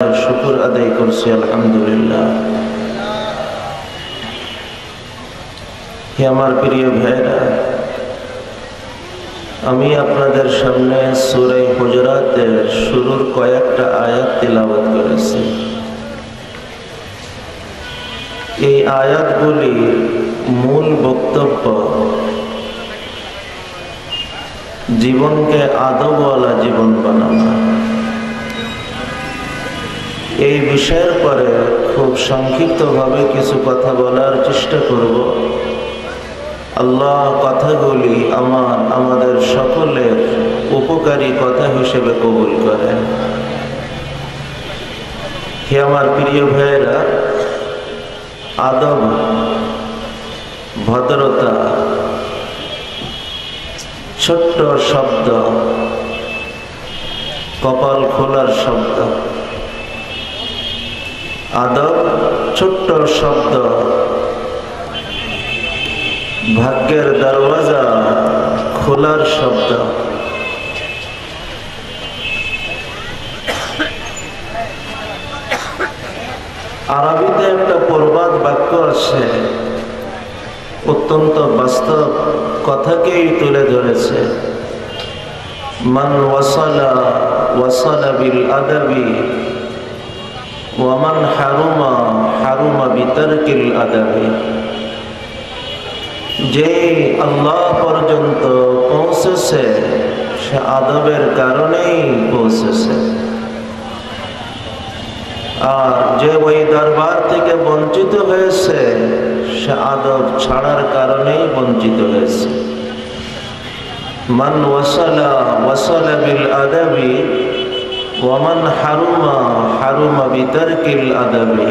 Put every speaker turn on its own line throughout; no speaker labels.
শুকর আদায় করছি আলহামদুলিল্লাহ। হে আমার প্রিয় ভাইরা, আমি আপনাদের সামনে সূরা হুজুরাতের শুরুর কয়েকটা আয়াত তিলাওয়াত করেছি। এই আয়াতগুলির মূল বক্তব্য জীবনকে আদবওয়ালা জীবন বানানো। এই বিষয়ের পরে খুব সংক্ষিপ্তভাবে কিছু কথা বলার চেষ্টা করব। আল্লাহ কথাগুলি আমাদের সকলের উপকারী কথা হিসেবে কবুল করেন। হে আমার প্রিয় ভাইয়েরা, আদব, ভদ্রতা, ছোট্ট শব্দ, কপাল খোলার শব্দ। আদব ছোট্ট শব্দ, ভাগ্যের দরওয়াজা খোলার শব্দ। আরবিতে একটা প্রবাদ বাক্য আছে, অত্যন্ত বাস্তব কথাকেই তুলে ধরেছে। মান ওয়াসালা ওয়াসালা বিল আদাবি ওয়ামান হারুমা হারুমা বিতারকিল আদাবি। যে আল্লাহ পর্যন্ত পৌঁছেছে সে আদবের কারণেই পৌঁছেছে, আর যে ওই দরবার থেকে বঞ্চিত হয়েছে সে আদব ছাড়ার কারণেই বঞ্চিত হয়েছে। মান ওয়াসালা ওয়াসালা বিল আদাবি ওয়ামান হারুমা হারুমা বিতারকিল আদাবি।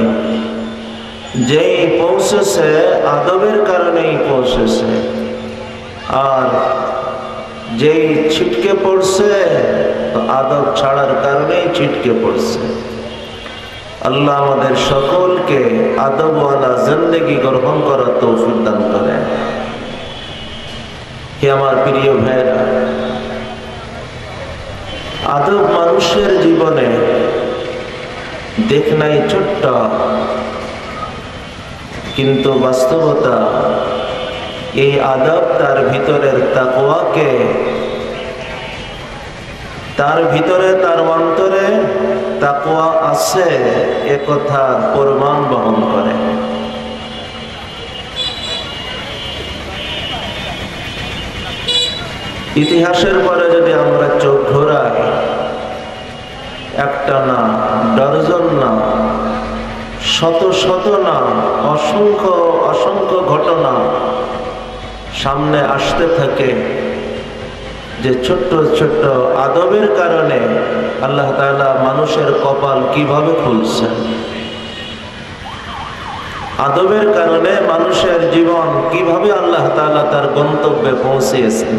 যেই পৌঁছেছে আদবের কারণেই পৌঁছেছে, আর যেই ছিটকে পড়ছে আদব ছাড়ার কারণেই ছিটকে পড়ছে। আল্লাহ আমাদের সকলকে আদবওয়ালা জিন্দেগি গ্রহণ করার তৌফিক দান করেন। হে আমার প্রিয় ভাইরা, আদব মানুষের জীবনে দেখনাই ছোট্ট, কিন্তু বাস্তবতা এই আদব তার ভিতরের তাকওয়াকে, তার ভিতরে তার অন্তরে তাকওয়া আছে একথা প্রমাণ বহন করে। ইতিহাসের পরে যদি আমরা চোখ ঘোরাই, একটা না, ডজন না, শত শত না, অসংখ্য অসংখ্য ঘটনা সামনে আসতে থাকে যে ছোট্ট ছোট্ট আদবের কারণে আল্লাহ তাআলা মানুষের কপাল কিভাবে খুলছেন, আদবের কারণে মানুষের জীবন কিভাবে আল্লাহ তাআলা তার গন্তব্যে পৌঁছিয়েছেন।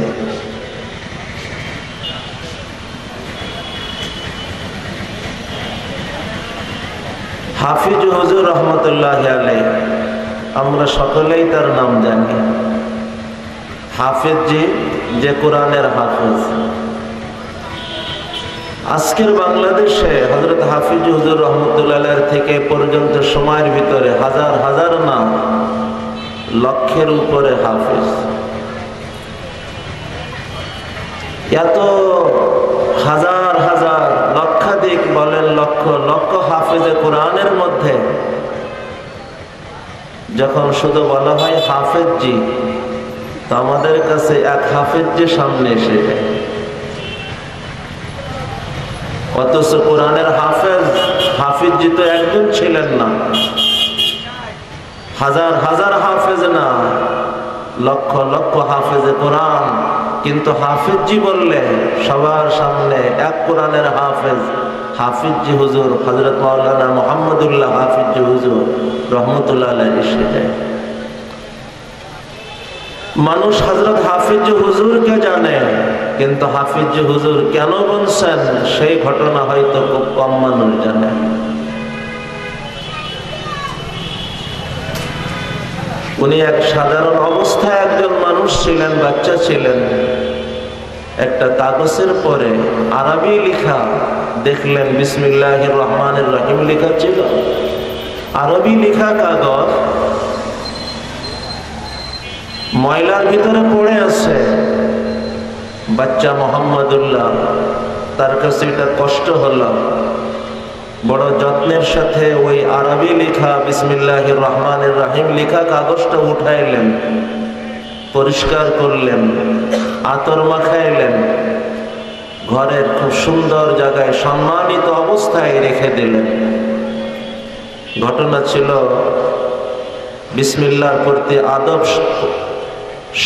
হাফিজ হুজুর রহমতুল্লাহ আলাইহি, আমরা সকলেই তার নাম জানি। হাফিজ জি, যে কোরআনের হাফিজ। আজকের বাংলাদেশে হযরত হাফিজ হুজুর রহমতুল্লাহ আলাইহি থেকে পর্যন্ত সময়ের ভিতরে হাজার হাজার না, লক্ষের উপরে হাফিজ। এত হাজার হাজার লক্ষাধিক বলেন লক্ষ লক্ষ হাফিজে কোরআনের মধ্যে যখন শুধু বলা হয় হাফিজ জি, তো আমাদের কাছে এক হাফিজ জি সামনে এসে যায়। অথচ কোরআনের হাফিজ জি তো একজন ছিলেন না, হাজার হাজার হাফেজ না, লক্ষ লক্ষ হাফেজে কোরআন। কিন্তু হাফিজ জি বললে সবার সামনে এক কোরআনের হাফেজ, হাফিজ জি হুজুর হযরত মাওলানা মুহাম্মদুল্লাহ হাফিজ জি হুজুর রহমতুল্লাহ আলাইহি এসে যায়। মানুষ হযরত হাফিজ জি হুজুরকে জানে, কিন্তু হাফিজ জি হুজুর কেন বলছেন সেই ঘটনা হয়তো খুব কম মানুষ জানে। উনি এক সাধারণ অবস্থায় একজন মানুষ ছিলেন, বাচ্চা ছিলেন। একটা কাগজের পরে আরবি লেখা দেখলেন, বিসমিল্লাহির রহমানির রহিম লেখা ছিল। আরবি লেখা কাগজ ময়লার ভিতরে পড়ে আছে। বাচ্চা মোহাম্মদুল্লাহ, তার কাছে এটা কষ্ট হলো। বড় যত্নের সাথে ওই আরবি লেখা বিসমিল্লাহির রহমানির রহিম লেখা কাগজটা উঠাইলেন, পরিষ্কার করলেন, আতর মাখাইলেন, ঘরের খুব সুন্দর জায়গায় সম্মানিত অবস্থায় রেখে দিলেন। ঘটনা ছিল বিসমিল্লাহর প্রতি আদব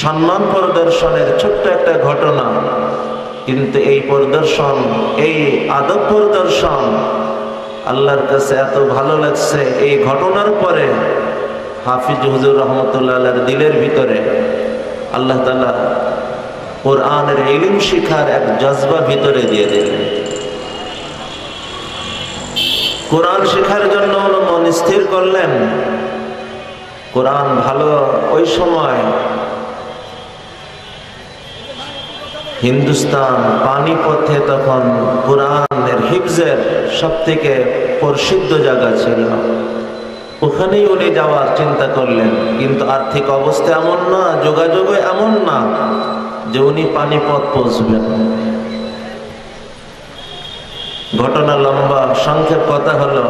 সম্মান প্রদর্শনের ছোট্ট একটা ঘটনা, কিন্তু এই প্রদর্শন, এই আদব প্রদর্শন আল্লাহর কাছে এত ভালো লাগছে। এই ঘটনার পরে হাফিজ হুজুর রহমতুল্লাহ আলাইহির দিলের ভিতরে আল্লাহ তাআলা কোরআনের ইলম শিখার এক জজবা ভিতরে দিয়ে দিলেন। কোরআন শেখার জন্য মন স্থির করলেন। কোরআন ভালো, ওই সময় হিন্দুস্তান পানিপথে তখন কোরআনের হিফজের সব থেকে প্রসিদ্ধ জায়গা ছিল। ওখানেই উনি যাওয়ার চিন্তা করলেন, কিন্তু আর্থিক অবস্থা এমন না, যোগাযোগও এমন না যে উনি পানিপথ পৌঁছবেন। ঘটনা লম্বা, সংক্ষেপ কথা হলো,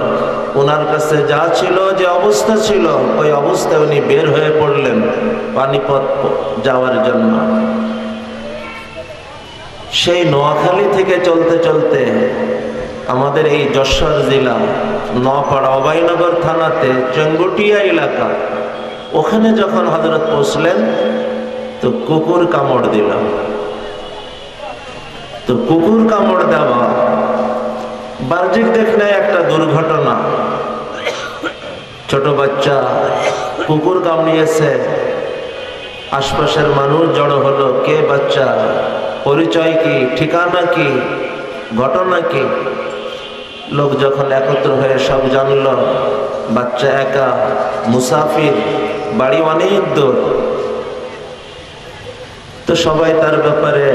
ওনার কাছে যা ছিল, যে অবস্থা ছিল, ওই অবস্থায় উনি বের হয়ে পড়লেন পানিপথ যাওয়ার জন্য। সেই নোয়াখালী থেকে চলতে চলতে আমাদের এই যশোর জেলা নওপাড়া অভয়নগর থানাতে চেঙ্গুটিয়া এলাকা, ওখানে যখন হযরত পৌঁছলেন তো কুকুর কামড় দিল। তো কুকুর কামড় দেওয়া বাহ্যিক দেখলে একটা দুর্ঘটনা। ছোট বাচ্চা কুকুর কামড়িয়েছে, আশপাশের মানুষ জড়ো হলো, কে বাচ্চা, পরিচয় কি, ঠিকানা কি, ঘটনা কি। লোক যখন একত্র হয়ে সব জানল বাচ্চা একা, মুসাফির, বাড়ি অনেক দূর, তো সবাই তার ব্যাপারে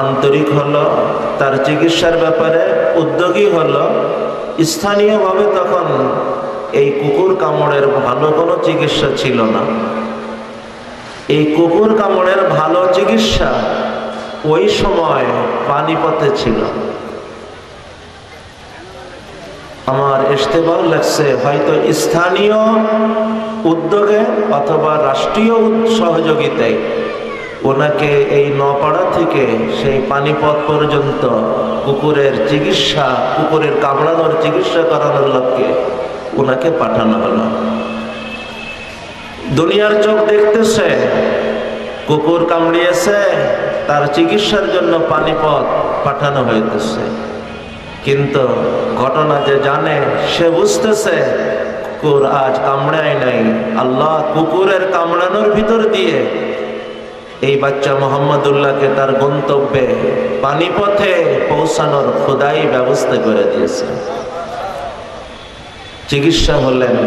আন্তরিক হলো, তার চিকিৎসার ব্যাপারে উদ্যোগী হলো। স্থানীয়ভাবে তখন এই কুকুর কামড়ের ভালো কোনো চিকিৎসা ছিল না। এই কুকুর কামড়ের ভালো চিকিৎসা ওই সময় পানিপথে ছিল। আমার ইশতেবাক লাগছে, হয়তো স্থানীয় উদ্যোগে অথবা রাষ্ট্রীয় সহযোগিতায় ওনাকে এই নওপাড়া থেকে সেই পানিপথ পর্যন্ত কুকুরের চিকিৎসা, কুকুরের কামড়ানোর চিকিৎসা করানোর লক্ষ্যে ওনাকে পাঠানো হলো। দুনিয়ার চোখ দেখতেছে কুকুর কামড়িয়েছে, তার চিকিৎসার জন্য পানিপথ পাঠানো হইতেছে, কিন্তু ঘটনা যে জানে সে বুঝতেছে কুকুর আজ কামড়ায় নাই, আল্লাহ কুকুরের কামড়ানোর ভিতর দিয়ে এই বাচ্চা মোহাম্মদুল্লাহকে তার গন্তব্যে পানিপথে পৌঁছানোর খোদাই ব্যবস্থা করে দিয়েছে। চিকিৎসা হলেন,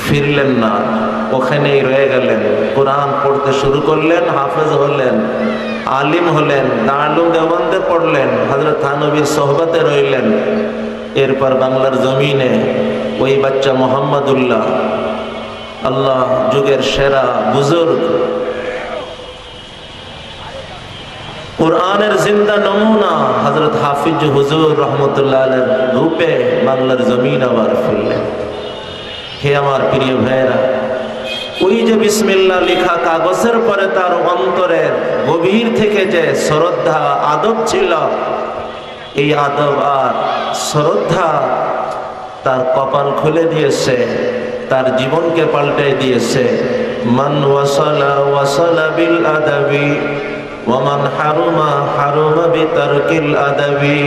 ফিরলেন না, ওখানেই রয়ে গেলেন। কোরআন পড়তে শুরু করলেন, হাফেজ হলেন, আলিম হলেন, দারুল দেওবন্দে পড়লেন, হযরত থানবীর সোহবতে রইলেন। এরপর বাংলার জমিনে ওই বাচ্চা মোহাম্মদুল্লাহ, আল্লাহ যুগের সেরা বুজুর্গ, কোরআনের জিন্দা নমুনা হযরত হাফিজ হুজুর রহমতুল্লাহ আলাইহির রূপে বাংলার জমিন আবার ফিরলেন। হে আমার প্রিয় ভাইরা, ওই যে বিসমিল্লাহ লেখা কাগজের পরে তার অন্তরের গভীর থেকে যে শ্রদ্ধা, আদব ছিল, এই আদব আর শ্রদ্ধা তার কপাল খুলে দিয়েছে, তার জীবনকে পাল্টে দিয়েছে। মান ওয়াসালা ওয়াসালা বিল আদাবি ওয়া মান হারুমা হারুমা বিতারকিল আদাবি।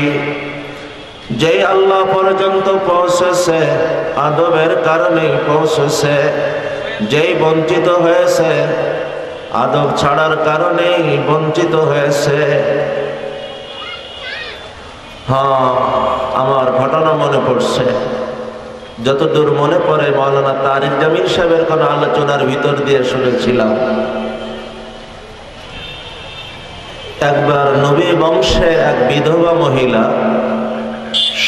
যেই আল্লাহ পর্যন্ত পৌঁছেছে আদবের কারণেই পৌঁছেছে, যেই বঞ্চিত হয়েছে আদব ছাড়ার কারণেই বঞ্চিত হয়েছে। হ্যাঁ, আমার ঘটনা মনে পড়ছে, যতদূর মনে পড়ে মাওলানা তারিক জামিল সাহেবের কোন আলোচনার ভিতর দিয়ে শুনেছিলাম। একবার নবী বংশে এক বিধবা মহিলা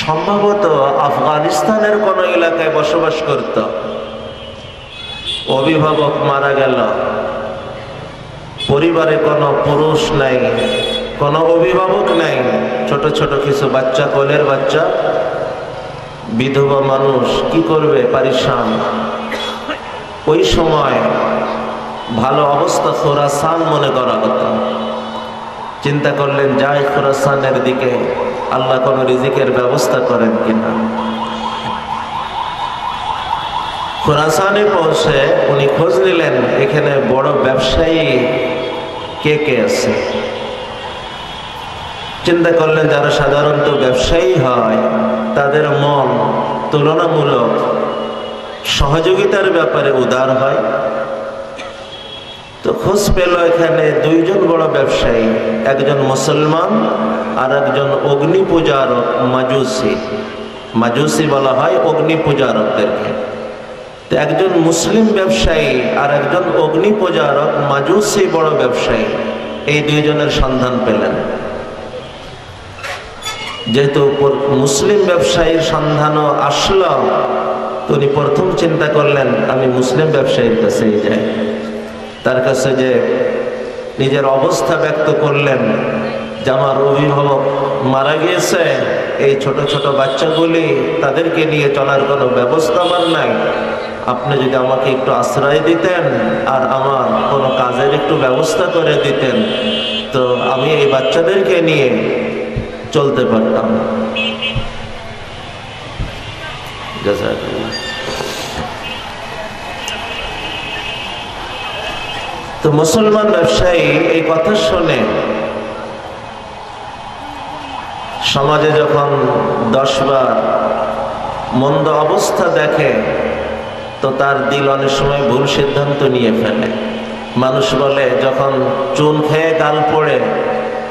সম্ভবত আফগানিস্তানের কোন এলাকায় বসবাস করত। অভিভাবক মারা গেল, পরিবারে কোনো পুরুষ নাই, কোনো অভিভাবক নাই, ছোট ছোট কিছু বাচ্চা, কোলের বাচ্চা। বিধবা মানুষ কি করবে, পারিশান। ওই সময় ভালো অবস্থা খোরাসান মনে করা হতো। চিন্তা করলেন যাই খোরাসানের দিকে, আল্লাহ কোনো রিজিকের ব্যবস্থা করেন কিনা। খোরাসানে পৌঁছে উনি খোঁজ নিলেন এখানে বড় ব্যবসায়ী কে কে আছে। চিন্তা করলেন যারা সাধারণত ব্যবসায়ী হয় তাদের মন তুলনামূলক সহযোগিতার ব্যাপারে উদার হয়। তো খোঁজ পেল এখানে দুইজন বড় ব্যবসায়ী, একজন মুসলমান আর একজন অগ্নি পূজারক মাজুসি। মাজুসি বলা হয় অগ্নি পূজারকদেরকে। তো একজন মুসলিম ব্যবসায়ী আর একজন অগ্নি পূজারক মাজুসি বড় ব্যবসায়ী, এই দুইজনের সন্ধান পেলেন। যেহেতু মুসলিম ব্যবসায়ীর সন্ধানও আসলো, তো উনি প্রথম চিন্তা করলেন আমি মুসলিম ব্যবসায়ীর কাছেই যাই। তার কাছে যে নিজের অবস্থা ব্যক্ত করলেন যে আমার অভিভাবক মারা গিয়েছে, এই ছোট ছোট বাচ্চাগুলি তাদেরকে নিয়ে চলার কোনো ব্যবস্থা আমার নাই, আপনি যদি আমাকে একটু আশ্রয় দিতেন আর আমার কোনো কাজের একটু ব্যবস্থা করে দিতেন, তো আমি এই বাচ্চাদেরকে নিয়ে চলতে পারতাম। তো মুসলমান ব্যবসায়ী এই কথা শুনে সমাজে যখন 10 বার মন্দ অবস্থা দেখে তো তার দিল অনেক সময় ভুল সিদ্ধান্ত নিয়ে ফেলে। মানুষ বলে যখন চুন খেয়ে গাল পড়ে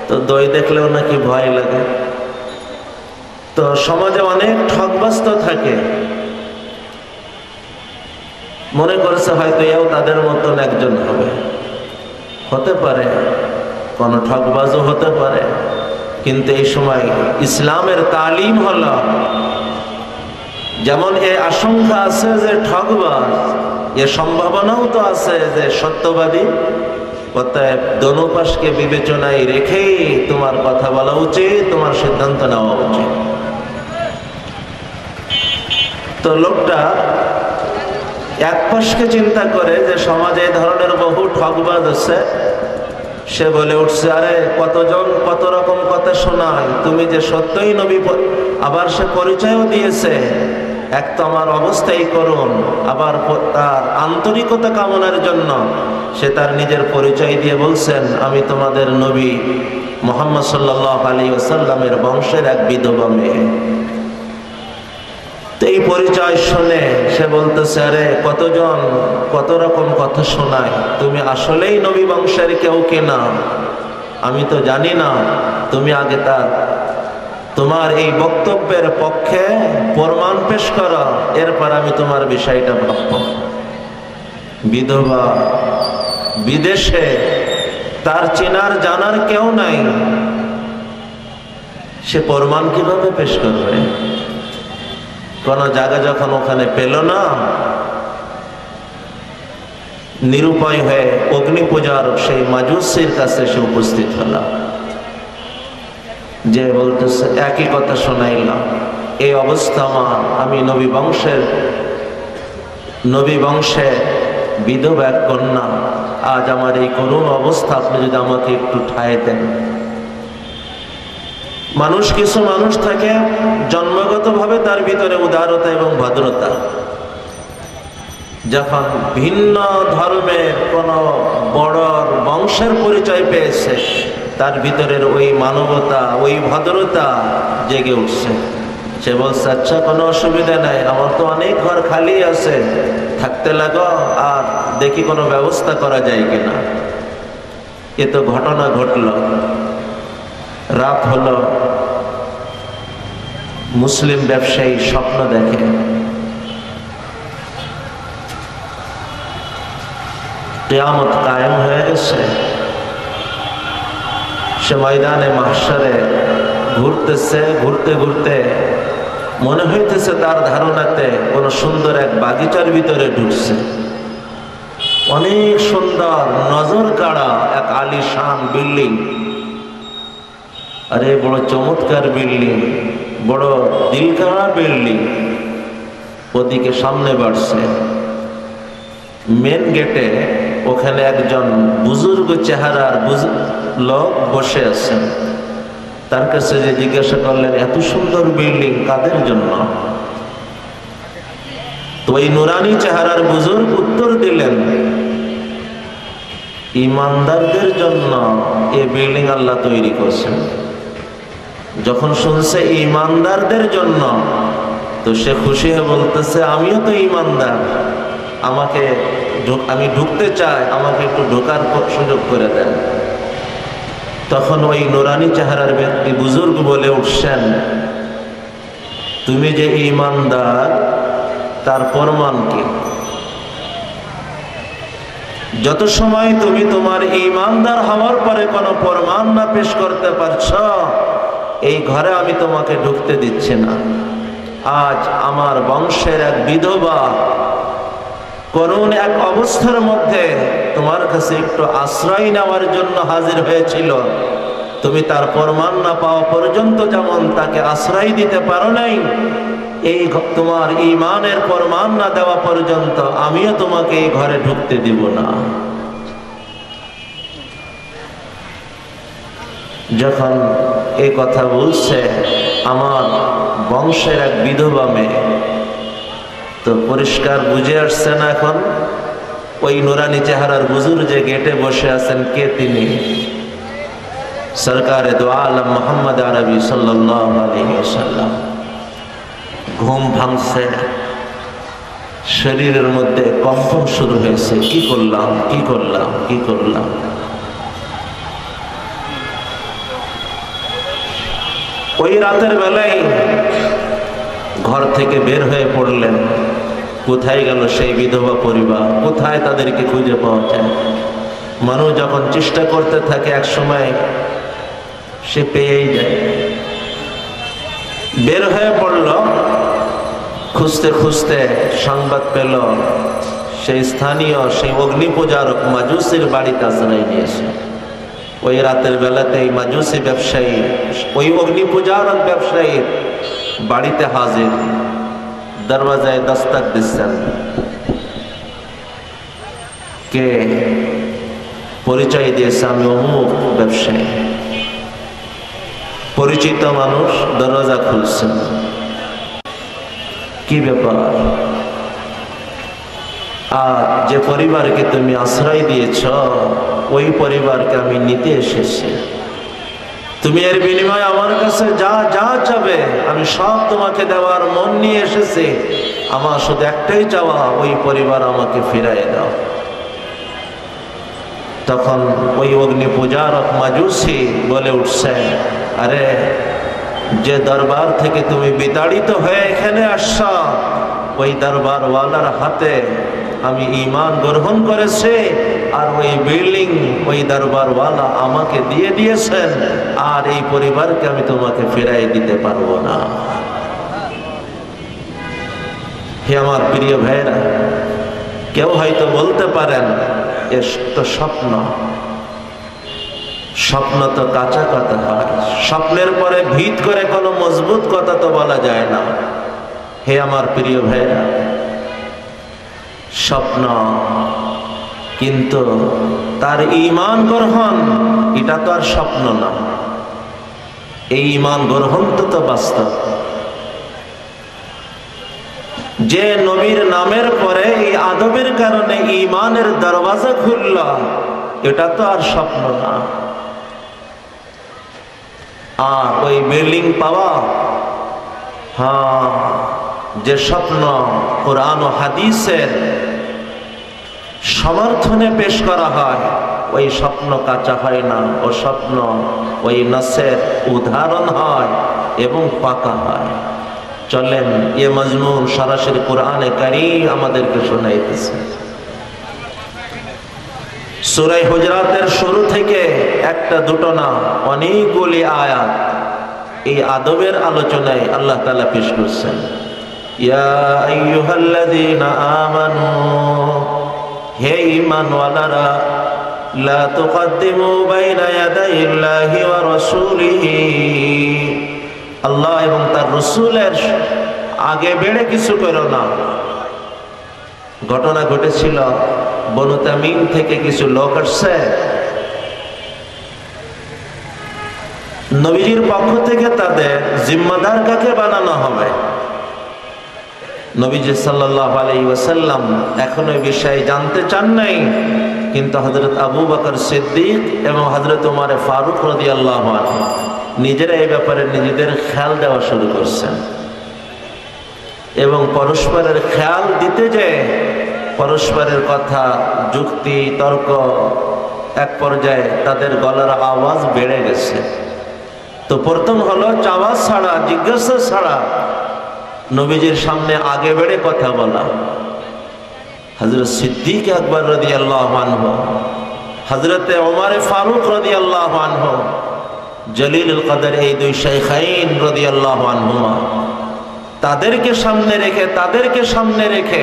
তো দই দেখলেও নাকি ভয় লাগে। তো সমাজে অনেক ঠকবাজ থাকে, মনে করেছে হয়তো এও তাদের মতন একজন হবে। হতে পারে কোন ঠকবাজও হতে পারে, কিন্তু এই সময় ইসলামের তালিম হলো যেমন এ আশঙ্কা আছে যে ঠকবাজ, এ সম্ভাবনাও তো আছে যে সত্যবাদী। অতএব দোনোপাশকে বিবেচনায় রেখেই তোমার কথা বলা উচিত, তোমার সিদ্ধান্ত নেওয়া উচিত। তো লোকটা এক পাশকে চিন্তা করে যে সমাজে এই ধরনের বহু ঠকবাজ আছে, সে বলে উঠছে আরে কতজন কত রকম কথা শোনায়, তুমি যে সত্যই নবী। আবার সে পরিচয়ও দিয়েছে, এক তো আমার অবস্থাই করুন, আবার তার আন্তরিকতা কামনার জন্য সে তার নিজের পরিচয় দিয়ে বলছেন আমি তোমাদের নবী মুহাম্মদ সাল্লাল্লাহু আলাইহি ওয়াসাল্লামের বংশের এক বিধবা মেয়ে। তো এই পরিচয় শুনে সে বলতেছে আরে কতজন কত রকম কথা শোনায়, তুমি আসলেই নবী বংশের কেউ কিনা, আমি তো জানি না। তুমি আগে তোমার এই বক্তব্যের পক্ষে প্রমাণ পেশ করো, এরপর আমি তোমার বিষয়টা ভাবব। বিধবা, বিদেশে, তার চেনার জানার কেউ নাই, সে প্রমাণ কিভাবে পেশ করবে? কোন জায়গা যখন ওখানে পেল না, নিরুপায় হয়ে অগ্নি পূজার সেই মাজুসির কাছে সে উপস্থিত হলাম। যে বলতেছে একই কথা শোনাইলাম, এই অবস্থা আমার, আমি নবী বংশে বিধবা এক কন্যা, আজ আমার এই করুণ অবস্থা, আপনি যদি আমাকে একটু ঠাঁই দেন। কিছু মানুষ থাকে জন্মগতভাবে তার ভিতরে উদারতা এবং ভদ্রতা, যখন ভিন্ন ধর্মের কোন বড় বংশের পরিচয় পেয়েছে তার ভিতরের ওই মানবতা, ওই ভদ্রতা জেগে উঠছে। সে বলছে আচ্ছা কোনো অসুবিধা নাই, আমার তো অনেক ঘর খালি আছে, থাকতে লাগো, আর দেখি কোনো ব্যবস্থা করা যায় কিনা। এ তো ঘটনা ঘটল। রাত হলো, মুসলিম ব্যবসায়ী স্বপ্ন দেখে কিয়ামত কায়েম হয়ে গেছে। সে ময়দানে মাহশারে ঘুরতেছে, ঘুরতে ঘুরতে মনে হইতেছে তার ধারণাতে কোন সুন্দর এক বাগিচার ভিতরে ঢুকছে। অনেক সুন্দর নজর কাড়া এক আলিশান বিল্ডিং, আরে বড় চমৎকার বিল্ডিং, বড় দিলকাড়া বিল্ডিং। ওদিকে সামনে বাড়ছে, মেন গেটে ওখানে একজন বুজুর্গ চেহারার লোক বসে আছেন। তার কাছে যে জিজ্ঞাসা করলেন, এত সুন্দর বিল্ডিং কাদের জন্য? তো এই নুরানি চেহারার বুজুর্গ উত্তর দিলেন, ইমানদারদের জন্য এই বিল্ডিং আল্লাহ তৈরি করছেন। যখন শুনছে ইমানদারদের জন্য, তো সে খুশি হয়ে বলতেছে, আমিও তো ইমানদার, আমি ঢুকতে চাই, আমাকে একটু ঢোকার সুযোগ করে দেন। তখন ওই নুরানি চেহারার ব্যক্তি বুজুর্গ বলে উঠছেন, তুমি যে ইমানদার তার প্রমাণ কি? যত সময় তুমি তোমার ইমানদার হওয়ার পরে কোনো প্রমাণ না পেশ করতে পারছ, এই ঘরে আমি তোমাকে ঢুকতে দিচ্ছি না। আজ আমার বংশের এক বিধবা করুণ এক অবস্থার মধ্যে তোমার কাছে একটু আশ্রয় নেওয়ার জন্য হাজির হয়েছিল, তুমি তার প্রমাণ না পাওয়া পর্যন্ত যেমন তাকে আশ্রয় দিতে পারো নাই, এই তোমার ঈমানের প্রমাণ না দেওয়া পর্যন্ত আমিও তোমাকে এই ঘরে ঢুকতে দিব না। যখন এই কথা বলছে আমার বংশের এক বিধবা মেয়ে, তো পরিষ্কার বুঝে আসছে না এখন ওই নুরানি চেহারার হুজুর যে গেটে বসে আছেন কে তিনি? সরকারে দো আলম মোহাম্মদ আরবি সাল্লাল্লাহু আলাইহি ওয়াসাল্লাম। ঘুম ভাঙছে, শরীরের মধ্যে কম্পন শুরু হয়েছে, কি করলাম কি করলাম কি করলাম। ওই রাতের বেলায় ঘর থেকে বের হয়ে পড়লেন। কোথায় গেল সেই বিধবা পরিবার? কোথায় তাদেরকে খুঁজে পাওয়া যায়? মানুষ যখন চেষ্টা করতে থাকে এক সময় সে পেয়েই যায়। বের হয়ে পড়ল, খুঁজতে খুঁজতে সংবাদ পেল সেই স্থানীয় সেই অগ্নি পূজারক মাজুসির বাড়িতে আশ্রয় নিয়েছে। ওই রাতের বেলাতেই মাজুসি ব্যবসায়ী ওই অগ্নি পূজারক ব্যবসায়ীর বাড়িতে হাজির, দরওয়াজায় দস্তক দিচ্ছেন। কে? পরিচয় দিয়েছে, আমি অমুক ব্যবসায়ী। পরিচিত মানুষ, দরজা খুলছেন। কি ব্যাপার? আর যে পরিবারকে তুমি আশ্রয় দিয়েছ ওই পরিবারকে আমি নিতে এসেছি। তুমি এর বিনিময়ে আমার কাছে যা যা চাবে আমি সব তোমাকে দেওয়ার মন নিয়ে এসেছি। আমার শুধু একটাই চাওয়া, ওই পরিবার আমাকে ফিরাই দাও। তখন ওই অগ্নি পূজারক মাজুসি বলে উঠছে, আরে যে দরবার থেকে তুমি বিতাড়িত হয়ে এখানে আসছ, ওই দরবারওয়ালার হাতে আমি ঈমান গ্রহণ করেছি, আর ওই বিল্ডিং ওই দরবারওয়ালা আমাকে দিয়ে দিয়েছেন, আর এই পরিবারকে আমি তোমাকে ফিরাই দিতে পারবো না। হে আমার প্রিয় ভাইরা, কেউ হয়তো বলতে পারেন এর তো স্বপ্ন। স্বপ্ন তো কাঁচা কথা হয়, স্বপ্নের পরে ভিত করে কোনো মজবুত কথা তো বলা যায় না। হে আমার প্রিয় ভাইরা, স্বপ্ন কিন্তু তার ঈমান গ্রহণ এটা তো আর স্বপ্ন না। এই ঈমান গ্রহণ তো বাস্তব। যে নবীর নামের পরে এই আদবের কারণে ঈমানের দরওয়াজা খুলল, এটা তো আর স্বপ্ন না। আর ওই বিল্ডিং পাওয়া, হ্যাঁ, যে স্বপ্ন কোরআন ও হাদিসের সমর্থনে পেশ করা হয়, ওই স্বপ্ন কাঁচা হয় না। ও স্বপ্ন ওই নাসের উদাহরণ হয় এবং পাকা হয়। চলেন এ মজমুন সরাসরি কোরআনে কারীম আমাদেরকে শোনাইতেছে। সূরা হুজরাতের শুরু থেকে একটা দুটো না, অনেকগুলি আয়াত এই আদবের আলোচনায় আল্লাহ তাআলা পেশ করছেন। ইয়া আইয়ুহাল্লাযীনা আমানু, হে ঈমানওয়ালারা, লা তুকদ্দিমু বাইনা ইয়াদাইল্লাহি ওয়া রাসূলিহি, আল্লাহ এবং তার রাসূলের আগে বেড়ে কিছু করো না। ঘটনা ঘটেছিল, বনু তামিম থেকে কিছু লোক আসছে, নবীজির পক্ষ থেকে তাদের জিম্মাদার কাকে বানানো হবে। নবীজি সাল্লাল্লাহু আলাইহি ওয়াসাল্লাম এখন এই বিষয়ে জানতে চান নাই, কিন্তু হযরত আবু বকর সিদ্দিক এবং হযরত ওমর ফারুক রাদিয়াল্লাহু আনহু নিজেরা এই ব্যাপারে নিজেদের খেয়াল দেওয়া শুরু করছেন, এবং পরস্পরের খেয়াল দিতে যে পরস্পরের কথা, যুক্তি, তর্ক, এক পর্যায়ে তাদের গলার আওয়াজ বেড়ে গেছে। তো প্রথম হলো চাওয়া ছাড়া, জিজ্ঞাসা ছাড়া নবীজির সামনে আগে বেড়ে কথা বলা। হযরত সিদ্দিক আকবর রাদিয়াল্লাহু আনহু, হযরতে ওমর ফারুক রাদিয়াল্লাহু আনহু, জলিলুল কদর এই দুই শাইখাইন রাদিয়াল্লাহু আনহুমা, তাদেরকে সামনে রেখে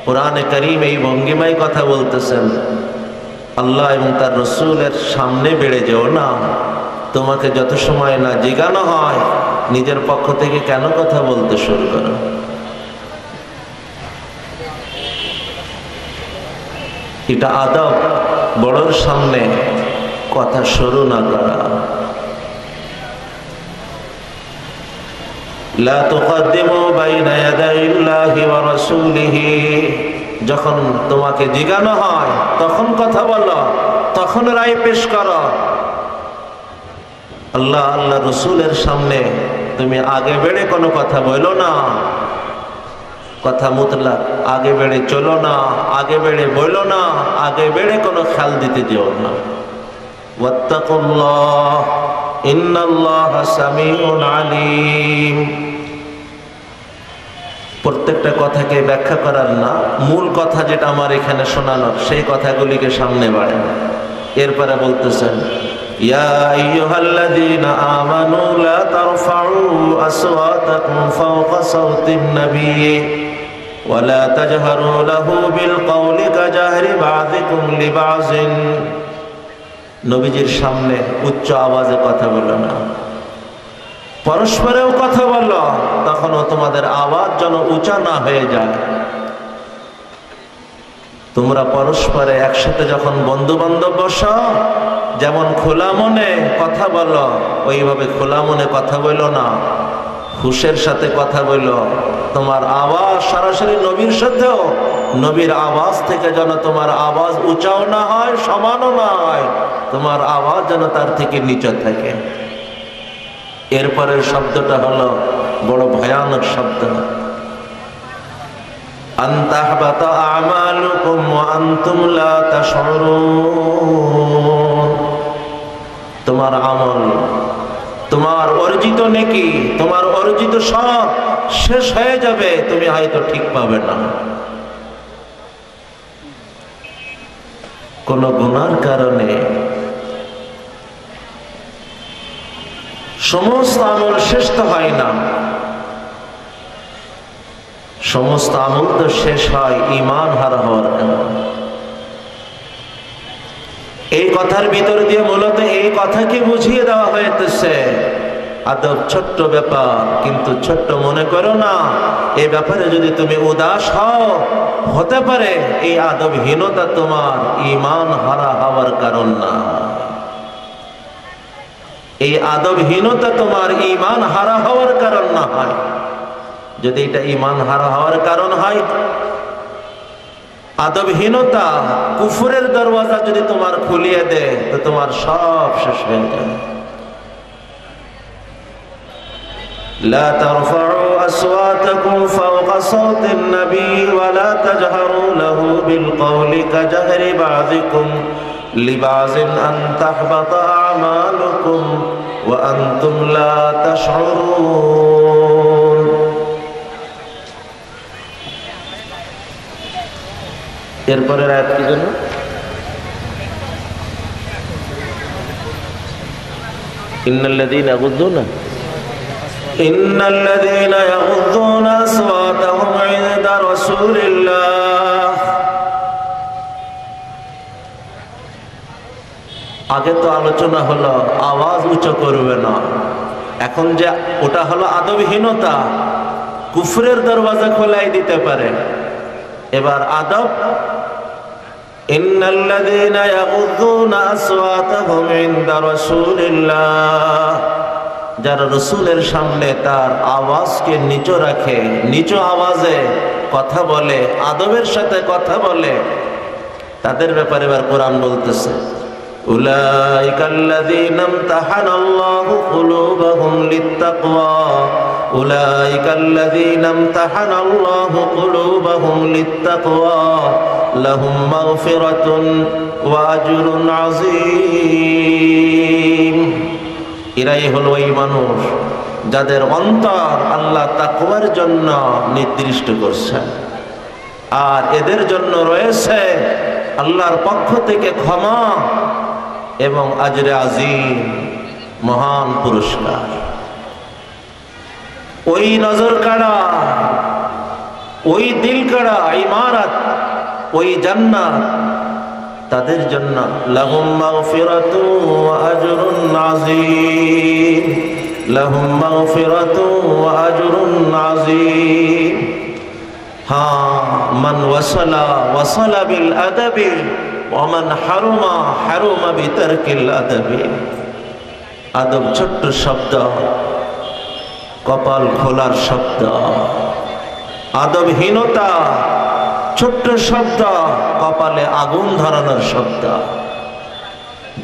কোরআনে কারীম এই ভঙ্গিমায় কথা বলতেছেন, আল্লাহ এবং তার রাসূলের সামনে বেড়ে যেও না। তোমাকে যত সময় না জিজ্ঞানো হয়, নিজের পক্ষ থেকে কেন কথা বলতে শুরু করো? এটা আদব, বড়র সামনে কথা শুরু না করা। লা তুকদ্দিমু বাইনা ইয়াদাইল্লাহি ওয়া রাসূলিহি, যখন তোমাকে জিজ্ঞানো হয় তখন কথা বলো, তখন রায় পেশ করো। আল্লাহ আল্লাহ রসুলের সামনে তুমি আগে বেড়ে কোনো কথা বলো না। কথা মুতলাক, আগে বেড়ে চলো না, আগে বেড়ে বলো না, আগে বেড়ে কোনো খেয়াল দিতে যেও না। ওয়াত্তাকুল্লাহ ইন্নাল্লাহা সামিউন আলিম। প্রত্যেকটা কথাকে ব্যাখ্যা করার না, মূল কথা যেটা আমার এখানে শোনানোর, সেই কথাগুলিকে সামনে বাড়েন। এরপরে বলতেছেন, ইয়া আইয়ুহাল্লাযীনা আমানু লা তারফাউ আসওয়াতাকুম ফাওকা সাওতিন নবী ওয়া লা তাজহারু লাহু বিল কওলি কাজাহরি বাযিকুম লিবাযিন। নবীজির সামনে উচ্চ আওয়াজে কথা বলো না, পরস্পরেও কথা বলো, তখনও তোমাদের আওয়াজ যেন উঁচা না হয়ে যায়। তোমরা পরস্পরে একসাথে যখন বন্ধু বান্ধব বসো, যেমন খোলা মনে কথা বলো, ওইভাবে খোলা মনে কথা বলো না, হুশের সাথে কথা বলো। তোমার আওয়াজ সরাসরি নবীর সাথেও, নবীর আওয়াজ থেকে যেন তোমার আওয়াজ উঁচাও না হয়, সমানও না হয়, তোমার আওয়াজ যেন তার থেকে নিচে থাকে। এরপরের শব্দটা হলো বড় ভয়ানক শব্দ, আনতাহবাতা আমালুকুম ওয়া আনতুম লা তাশউরুন। তোমার আমল, তোমার অর্জিত নেকি, তোমার অর্জিত সব শেষ হয়ে যাবে, তুমি হয়তো ঠিক পাবে না। কোন গুনার কারণে সমস্ত আমল শেষ তো হয় না, সমস্ত আমল তো শেষ হয় ঈমান হারা হওয়ার কারণে। এই কথার ভিতর দিয়ে মূলত এই কথাকে বুঝিয়ে দেওয়া হয়েছে, আদব ছোট্ট ব্যাপার, কিন্তু ছোট্ট মনে করো না। এই ব্যাপারে যদি তুমি উদাস হও, হতে পারে এই আদবহীনতা তোমার ঈমান হারা হওয়ার কারণ না। এই আদবহীনতা তোমার ঈমান হারা হওয়ার কারণ না হয়। যদি এটা ঈমান হারা হওয়ার কারণ হয়, আদবহীনতা কুফরের দরওয়াজা যদি তোমার খুলিয়ে দেয়, তো তোমার সব শেষ হয়ে যাবে। لا ترفعوا أصواتكم فوق صوت النبي ولا تجهروا له بالقول كجهر بعضكم لبعض أن تحبط أعمالكم وأنتم لا تشعرون। এরপরের আয়াত কি জানো? ইন্নাল্লাযীনা ইয়াগুযযুনা আসওয়াতাহুম ইনদা রাসূলিল্লাহ। আগে তো আলোচনা হলো আওয়াজ উঁচু করবে না, এখন যে ওটা হলো আদবহীনতা, কুফরের দরওয়াজা খোলাই দিতে পারে। এবার আদব, ইন্নাল্লাযীনা ইয়াগুযযুনা আসওয়াতাহুম ইনদা রাসূলিল্লাহ, যারা রাসূলের সামনে তার আওয়াজকে নিচু রাখে, নিচু আওয়াজে কথা বলে, আদবের সাথে কথা বলে, তাদের ব্যাপারে এবার কোরআন বলতেছে উলাইকাল্লাযীনা ইমতাহানাল্লাহু কুলুবাহুম লিত্তাকওয়া, উলাইকাল্লাযীনা ইমতাহানাল্লাহু কুলুবাহুম লিত্তাকওয়া লাহুম মাগফিরাতুন ওয়া আজরুন আযীম। এরাই হলো ওই মানুষ যাদের অন্তর আল্লাহ তাকওয়ার জন্য নির্দিষ্ট করছেন, আর এদের জন্য রয়েছে আল্লাহর পক্ষ থেকে ক্ষমা এবং আজরে আজিম, মহান পুরস্কার। ওই নজর কাড়া, ওই দিল কাড়া ইমারত, ওই জান্নাত তাদের জন্য লাহুম মাগফিরাতুন ওয়া আজরুন আযীম, লাহুম মাগফিরাতুন ওয়া আজরুন আযীম। হ্যাঁ, মান ওয়াসালা বিল আদাবি ওয়া মান হারুমা বিতারকিল আদাবি। আদব ছোট্ট শব্দ, কপাল খোলার শব্দ। আদবহীনতা ছোট্ট শব্দ, কপালে আগুন ধরানোর শব্দ।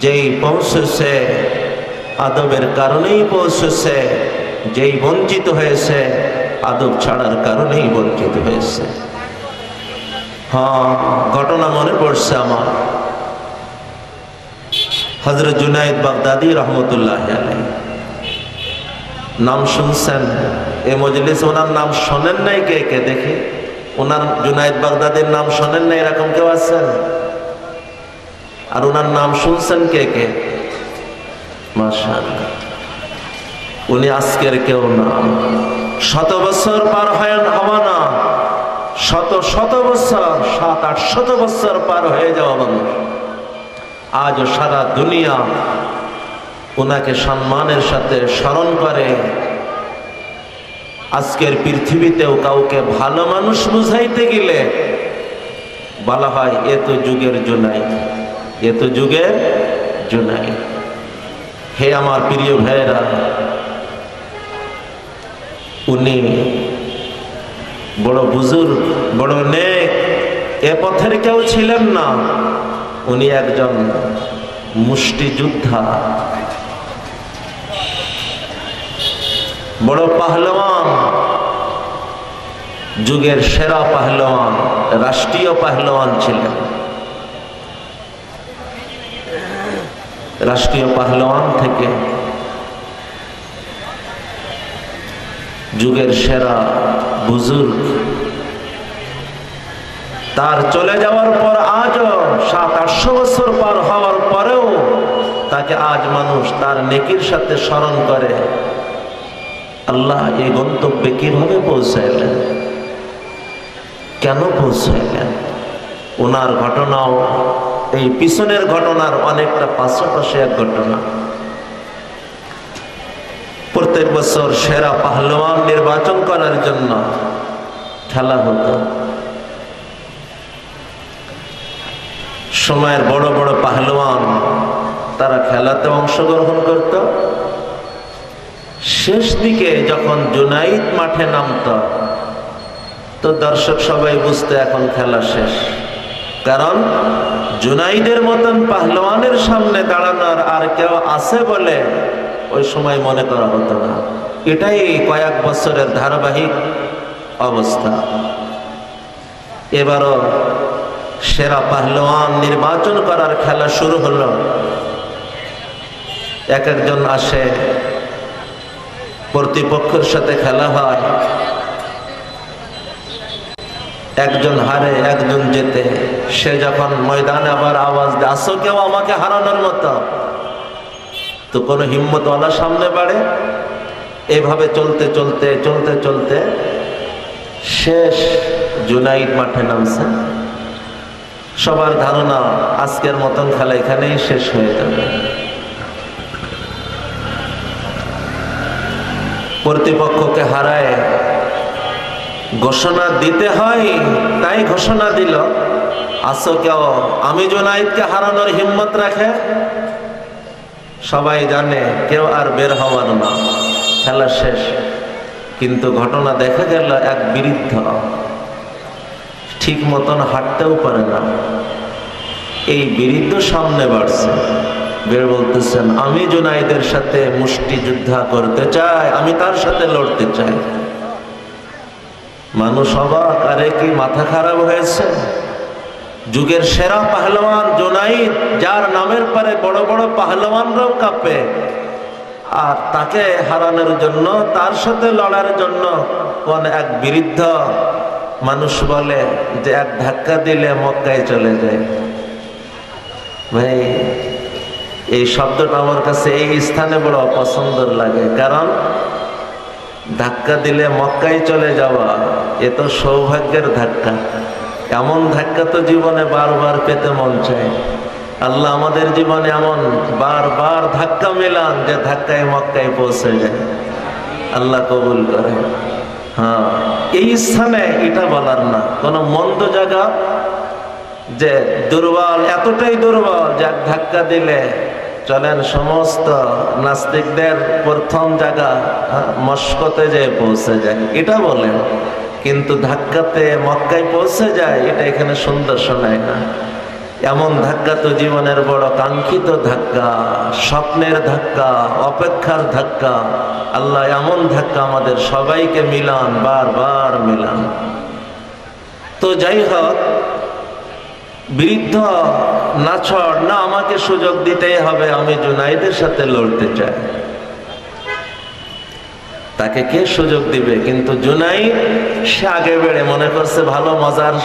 যেই পৌঁছেছে আদবের কারণেই পৌঁছেছে, যেই বঞ্চিত হয়েছে আদব ছাড়ার কারণেই বঞ্চিত হয়েছে। হ্যাঁ, ঘটনা মনে পড়ছে আমার, হযরত জুনায়েদ বাগদাদী রহমতুল্লাহ আলাইহি, নাম শুনছেন এ মজলিসে? ওনার নাম শোনেন নাই কে কে? দেখি, ওনার জুনায়েদ বাগদাদীর নাম শোনেন নাই এরকম কেউ আছেন? আর ওনার নাম শুনছেন কে কে? মাশাআল্লাহ। উনি আজকের কেউ না, শত বছর পার হওয়া না, শত বছর, 700-800 বছর পার হয়ে যাওয়া মানুষ। আজও সারা দুনিয়া ওনাকে সম্মানের সাথে স্মরণ করে। আজকের পৃথিবীতেও কাউকে ভালো মানুষ বুঝাইতে গেলে বলা হয় এ তো যুগের জুনায়েদ, এ তো যুগের জুনায়েদ। হে আমার প্রিয় ভাইরা, উনি বড় বুজুর্গ, বড় নেক, এ পথের কেউ ছিলেন না। উনি একজন মুষ্টিযোদ্ধা, বড় পাহলওয়ান, যুগের সেরা পাহলওয়ান, রাষ্ট্রীয় পাহলওয়ান ছিলেন। রাষ্ট্রীয় পাহলওয়ান থেকে যুগের সেরা বুজুর্গ, তার চলে যাওয়ার পর আজও 700-800 বছর পার হওয়ার পরেও তাকে আজ মানুষ তার নেকির সাথে স্মরণ করে। আল্লাহ এই গন্তব্যে কিভাবে পৌঁছাইলেন, কেন পৌঁছাইলেন? ওনার ঘটনাও এই পিছনের ঘটনার অনেকটা পাশাপাশি এক ঘটনা। প্রত্যেক বছর সেরা পাহলওয়ান নির্বাচন করার জন্য খেলা হতো। সময়ের বড় বড় পাহলওয়ান তারা খেলাতে অংশগ্রহণ করত। শেষ দিকে যখন জুনায়েদ মাঠে নামত, তো দর্শক সবাই বুঝতে এখন খেলা শেষ, কারণ জুনায়েদের মতন পাহলওয়ানের সামনে দাঁড়ানোর আর কেউ আছে বলে ওই সময় মনে করা হতো না। এটাই কয়েক বছরের ধারাবাহিক অবস্থা। এবারও সেরা পাহলওয়ান নির্বাচন করার খেলা শুরু হলো। এক একজন আসে, প্রতিপক্ষের সাথে খেলা হয়, একজন হারে একজন জেতে। সে যখন ময়দানে আবার আওয়াজ দেয়, আসো কেউ আমাকে হারানোর মতো, তো কোনো হিম্মতওয়ালা সামনে বাড়ে। এভাবে চলতে চলতে চলতে চলতে শেষ জুনাইদ মাঠে নামছে। সবার ধারণা আজকের মতন খেলা এখানেই শেষ হয়ে যাবে। প্রতিপক্ষকে হারায় ঘোষণা দিতে হয়, তাই ঘোষণা দিল। আসো কেউ আমি জুনাইদকে হারানোর হিম্মত রাখে? সবাই জানে কেউ আর বের হওয়ার না, খেলা শেষ। কিন্তু ঘটনা দেখা গেল এক বৃদ্ধ ঠিক মতন হাঁটতেও পারে না। এই বৃদ্ধ সামনে বাড়ছে, বের বলতেছেন আমি জুনাইদের সাথে মুষ্টিযুদ্ধ করতে চাই, আমি তার সাথে লড়তে চাই। মানুষ অবাক, আরে কি মাথা খারাপ হয়েছে? যুগের সেরা পাহলওয়ান জুনাইদ, যার নামের পরে বড় বড় পাহলওয়ানরাও কাঁপে, আর তাকে হারানোর জন্য, তার সাথে লড়ার জন্য কোন এক বৃদ্ধ মানুষ বলে যে এক ধাক্কা দিলে মক্কায় চলে যায়। ভাই এই শব্দটা আমার কাছে এই স্থানে বড় অপছন্দ লাগে, কারণ ধাক্কা দিলে মক্কায় চলে যাওয়া এ তো সৌভাগ্যের ধাক্কা। এমন ধাক্কা তো জীবনে বারবার পেতে মন চায়। আল্লাহ আমাদের জীবনে এমন বারবার ধাক্কা মেলান যে ধাক্কায় মক্কায় পৌঁছে যায়। আল্লাহ কবুল করে। হ্যাঁ, এই স্থানে এটা বলার না, কোন মন্দ জায়গা যে দুর্বল, এতটাই দুর্বল যে ধাক্কা দিলে চলেন সমস্ত নাস্তিকদের প্রথম জায়গা মস্কতে যে পৌঁছে যায়, এটা বলেন। কিন্তু ধাক্কাতে মক্কায় পৌঁছে যায়, এটা এখানে সুন্দর শোনায় না। এমন ধাক্কা তো জীবনের বড় কাঙ্ক্ষিত ধাক্কা, স্বপ্নের ধাক্কা, অপেক্ষার ধাক্কা। আল্লাহ এমন ধাক্কা আমাদের সবাইকে মিলান, বারবার মিলান। তো যাই হোক, বৃদ্ধ নাছড় না, আমাকে সুযোগ দিতেই হবে, আমি জুনাইদের সাথে লড়তে চাই। তাকে কে সুযোগ দিবে? কিন্তু জুনাইদ সে আগে বেড়ে মনে করছে ভালো মজার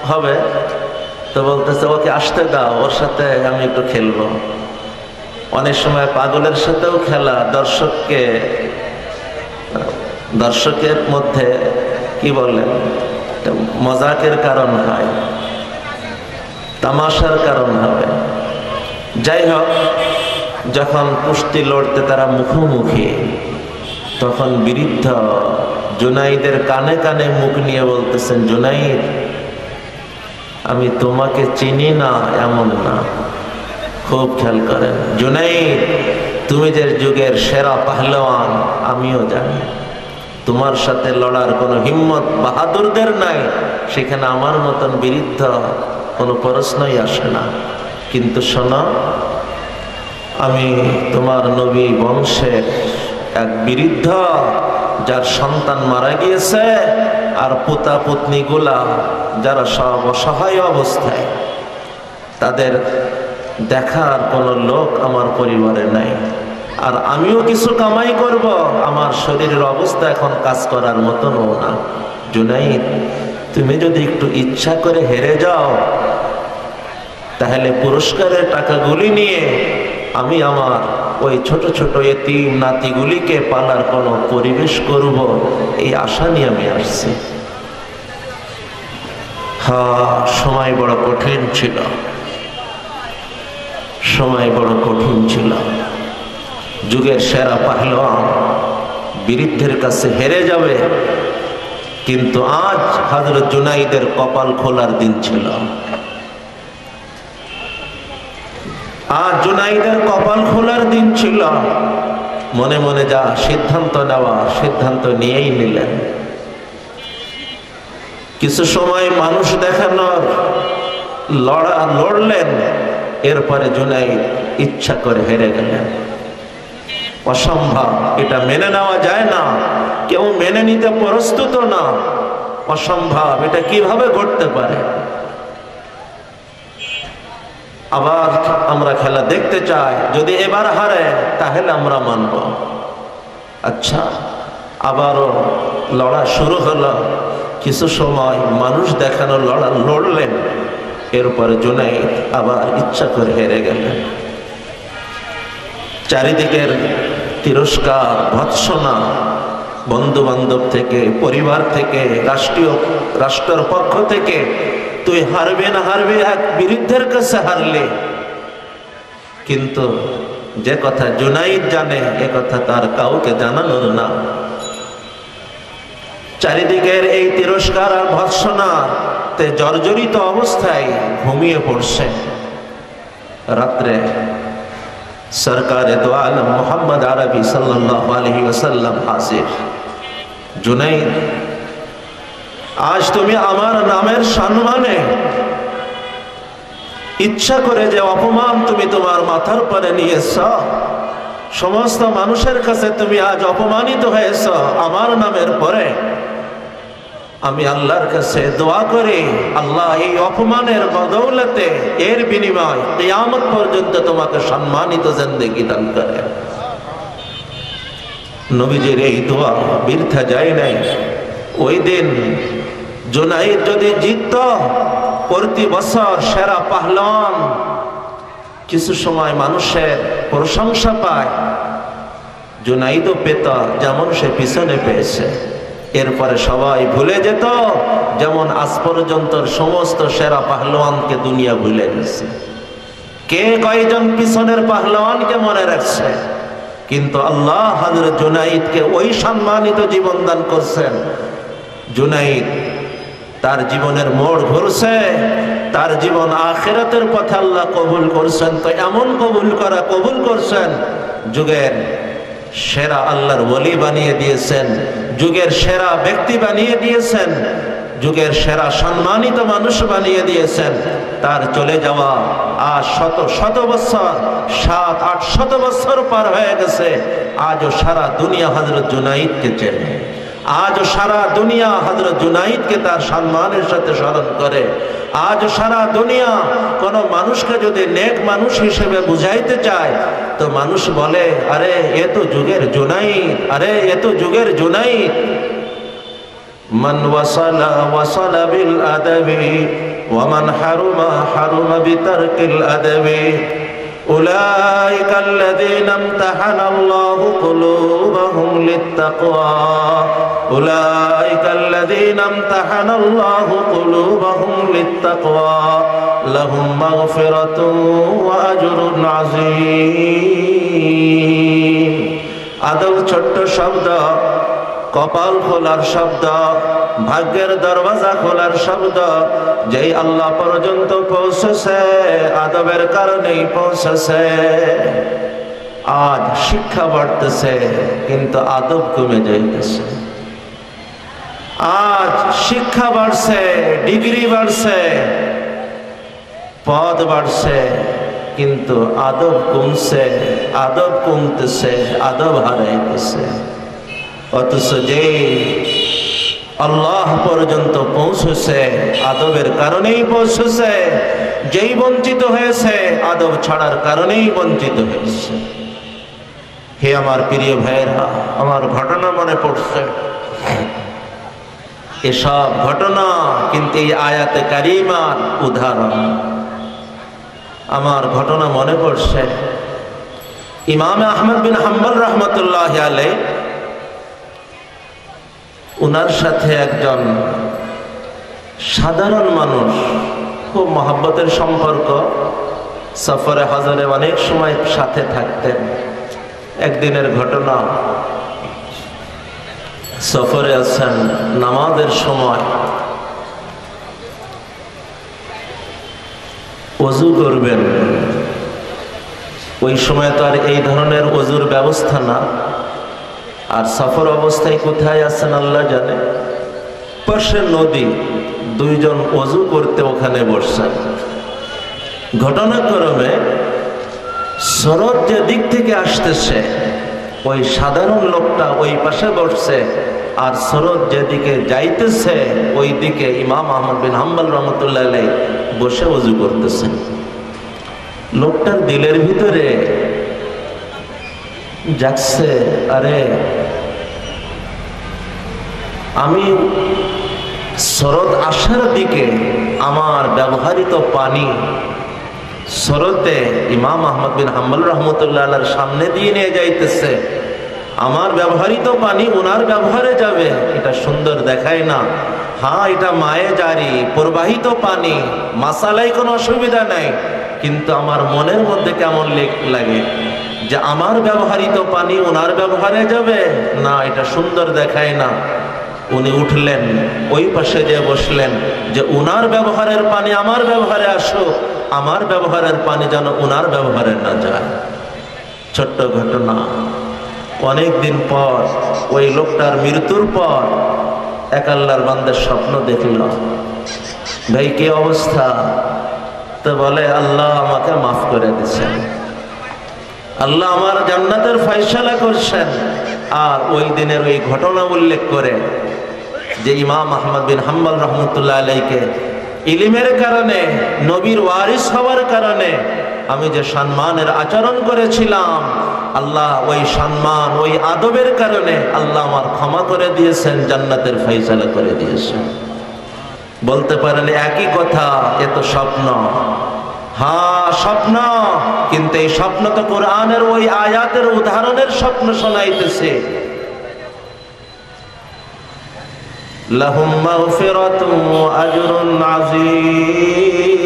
হবে, তো বলতেছে ওকে আসতে দাও, ওর সাথে আমি একটু খেলবো। অনেক সময় পাগলের সাথেও খেলা দর্শকের মধ্যে কি বলেন মজাকের কারণ হয়, তামাশার কারণ হবে। যাই হোক, যখন কুস্তি লড়তে তারা মুখোমুখি, তখন বৃদ্ধ জুনাইদের কানে কানে মুখ নিয়ে বলতেছেন, জুনাইদ আমি তোমাকে চিনি না এমন না, খুব খেয়াল করেন। জুনাইদ তুমি যে যুগের সেরা পাহলওয়ান আমিও জানি, তোমার সাথে লড়ার কোনো হিম্মত বাহাদুরদের নাই, সেখানে আমার মতন বৃদ্ধ কোনো প্রশ্নই আসে না। কিন্তু শোনো, আমি তোমার নবী বংশের এক বৃদ্ধ, যার সন্তান মারা গিয়েছে, আর পুতা পুতনি গুলা যারা সব অসহায় অবস্থায়, তাদের দেখার কোনো লোক আমার পরিবারে নাই। আর আমিও কিছু কামাই করব, আমার শরীরের অবস্থা এখন কাজ করার মতনও না। জুনাইদ তুমি যদি একটু ইচ্ছা করে হেরে যাও, তাহলে পুরস্কারের টাকাগুলি নিয়ে আমি আমার ওই ছোট ছোট এতিম নাতিগুলিকে পালার কোনো পরিবেশ করব, এই আশা নিয়ে আমি আসছি। হ্যাঁ, সময় বড় কঠিন ছিল, সময় বড় কঠিন ছিল। যুগের সেরা পাহলওয়ান বৃদ্ধের কাছে হেরে যাবে, কিন্তু আজ হযরত জুনাইদের কপাল খোলার দিন ছিল। আজ জুনাইদের কপাল খোলার দিন ছিল। মনে মনে যা সিদ্ধান্ত নেওয়া, সিদ্ধান্ত নিয়েই নিলেন। কিছু সময় মানুষ দেখানোর লড়লেন, এরপরে জুনাইদ ইচ্ছা করে হেরে গেলেন। অসম্ভব, এটা মেনে নেওয়া যায় না, কেউ মেনে নিতে প্রস্তুত না। অসম্ভব, এটা কিভাবে ঘটতে পারে? আবার আমরা খেলা দেখতে চাই, যদি এবার হারে তাহলে আমরা মানব। আচ্ছা, আবারও লড়া শুরু হলো। কিছু সময় মানুষ দেখানো লড়লেন, এরপরে জুনাইদ আবার ইচ্ছা করে হেরে গেলেন। চারিদিকের তিরস্কার, ভৎসনা, বন্ধু বান্ধব থেকে, পরিবার থেকে, রাষ্ট্রের পক্ষ থেকে। তুই হারবি না হারবি, এক বিরুদ্ধের কাছে হারলি। কিন্তু যে কথা জুনাইদ জানে, এ কথা তার কাউকে জানানোর না। চারিদিকের এই তিরস্কার আর ভৎসনাতে জর্জরিত অবস্থায় ঘুমিয়ে পড়ছে। রাত্রে সরকারে দো আলম মোহাম্মদ আরবি সাল্লাল্লাহু আলাইহি ওয়াসাল্লাম হাজির। জুনাইদ, আজ তুমি আমার নামের সম্মানে ইচ্ছা করে যে অপমান তুমি তোমার মাথার পরে নিয়েছ, সমস্ত মানুষের কাছে তুমি আজ অপমানিত হয়েছ আমার নামের পরে। আমি আল্লাহর কাছে দোয়া করি, আল্লাহ এই অপমানের বদৌলতে, এর বিনিময় কিয়ামত পর্যন্ত তোমাকে সম্মানিত জিন্দেগি দান করে। নবীজির এই দোয়া বৃথা যায় নাই। ওই দিন জুনাইদ যদি জিতত, প্রতি বছর সেরা পাহলওয়ান, কিছু সময় মানুষের প্রশংসা পায়, জুনাইদও পেত যেমন সে পিছনে পেয়েছে। এরপরে সবাই ভুলে যেত, যেমন আজ পর্যন্ত সমস্ত সেরা পাহলওয়ানকে দুনিয়া ভুলে গেছে। কে কয়জন পিছনের পাহলওয়ানকে মনে রাখছে, কিন্তু আল্লাহ হযরত জুনাইদকে ওই সম্মানিত জীবন দান করছেন। জুনাইদ তার জীবনের মোড় ঘুরছে, তার জীবন আখিরাতের পথে আল্লাহ কবুল করছেন। তো এমন কবুল করছেন, যুগের সেরা আল্লাহর ওলি বানিয়ে দিয়েছেন, যুগের সেরা ব্যক্তি বানিয়ে দিয়েছেন, যুগের সেরা সম্মানিত মানুষ বানিয়ে দিয়েছেন। তার চলে যাওয়া আজ শত বছর, 700-800 বছর পার হয়ে গেছে। আজও সারা দুনিয়া হযরত জুনাইদকে চেনে, আজও সারা দুনিয়া হযরত জুনাইদকে তার সম্মানের সাথে স্মরণ করে। আজ সারা দুনিয়া কোন মানুষকে যদি নেক মানুষ হিসেবে বুঝাইতে চায়, তো মানুষ বলে, আরে এ তো যুগের জুনাইদ, আরে এ তো যুগের জুনাইদ। মান ওয়াসালা বিল আদাবি ওয়া মান হারুমা বিতারকিল আদাবি। উলাইকা আল্লাযীনা ইমতাহানা আল্লাহু কুলুবাহুম লিত্তাকওয়া। উলাইকা আল্লাযীনা ইমতাহানা আল্লাহু কুলুবাহুম লিত্তাকওয়া লাহুম মাগফিরাতুন ওয়া আজরুন আযীম। আদব ছোট্ট শব্দ, কপাল খোলার শব্দ, ভাগ্যের দরওয়াজা খোলার শব্দ। যেই আল্লাহ পর্যন্ত পৌঁছেছে, আদবের কারণেই পৌঁছেছে। আজ শিক্ষা বাড়তেছে, কিন্তু আদব কমে যাইতেছে। আজ শিক্ষা বাড়ছে, ডিগ্রি বাড়ছে, পদ বাড়ছে, কিন্তু আদব কমছে, আদব কমতেছে, আদব হারাইতেছে। অথচ যে আল্লাহ পর্যন্ত পৌঁছেছে, আদবের কারণেই পৌঁছেছে। যেই বঞ্চিত হয়েছে, আদব ছাড়ার কারণেই বঞ্চিত হয়েছে। হে আমার প্রিয় ভাইয়েরা, আমার ঘটনা মনে পড়ছে। এসব ঘটনা কিন্তু এই আয়াতে কারিমার উদাহরণ। আমার ঘটনা মনে পড়ছে, ইমাম আহমদ বিন হাম্বল রহমতুল্লাহ আলাইহি, উনার সাথে একজন সাধারণ মানুষ, খুব মহব্বতের সম্পর্ক, সফরে হজরে অনেক সময় সাথে থাকতেন। একদিনের ঘটনা, সফরে আছেন, নামাজের সময় ওযু করবেন। ওই সময় তো আর এই ধরনের ওযুর ব্যবস্থা না। আর সফর অবস্থায় কোথায় আছেন আল্লাহ জানে। পাশে নদী, দুইজন ওযু করতে ওখানে বসছেন। ঘটনাক্রমে স্রোত যে দিক থেকে আসতেছে, ওই সাধারণ লোকটা ওই পাশে বসছে, আর স্রোত যেদিকে যাইতেছে ওই দিকে ইমাম আহমদ বিন হাম্বল রহমতুল্লাহ আলাইহি বসে ওযু করতেছেন। লোকটার দিলের ভিতরে যাচ্ছে, আরে আমি স্রোত আসার দিকে আমার ব্যবহৃত পানি স্রোতে ইমাম আহমদ বিন হাম্বল রহমতুল্লাহ আলাইহির সামনে দিয়ে নিয়ে যাইতেছে। আমার ব্যবহৃত পানি ওনার ব্যবহারে যাবে, এটা সুন্দর দেখায় না? হ্যাঁ, এটা মায়ে জারি, প্রবাহিত পানি, মাসালাই কোনো অসুবিধা নাই, কিন্তু আমার মনের মধ্যে কেমন লাগে যে আমার ব্যবহৃত পানি ওনার ব্যবহারে যাবে না, এটা সুন্দর দেখায় না। উনি উঠলেন, ওই পাশে যে বসলেন যে উনার ব্যবহারের পানি আমার ব্যবহারে আসুক, আমার ব্যবহারের পানি যেন উনার ব্যবহারে না যায়। ছোট্ট ঘটনা। অনেক দিন পর ওই লোকটার মৃত্যুর পর এক আল্লাহর বান্দার স্বপ্ন দেখল, ভাই কি অবস্থা? তো বলে, আল্লাহ আমাকে মাফ করে দিচ্ছেন, আল্লাহ আমার জান্নাতের ফয়সালা করছেন। আর ওই দিনের ওই ঘটনা উল্লেখ করে যে ইমাম আহমদ বিন হাম্বল রহমতুল্লাহ আলাইকে ইলমের কারণে, নবীর ওয়ারিস হওয়ার কারণে আমি যে সম্মানের আচরণ করেছিলাম, আল্লাহ ওই সম্মান, ওই আদবের কারণে আল্লাহ আমার ক্ষমা করে দিয়েছেন, জান্নাতের ফয়সালা করে দিয়েছেন। বলতে পারেন একই কথা, এ তো স্বপ্ন। হ্যাঁ স্বপ্ন, কিন্তু এই স্বপ্ন তো কোরআনের ওই আয়াতের উদাহরণের স্বপ্ন শোনাইতেছে। লাহুম মাগফিরাতুন ওয়া আজরুন আযীম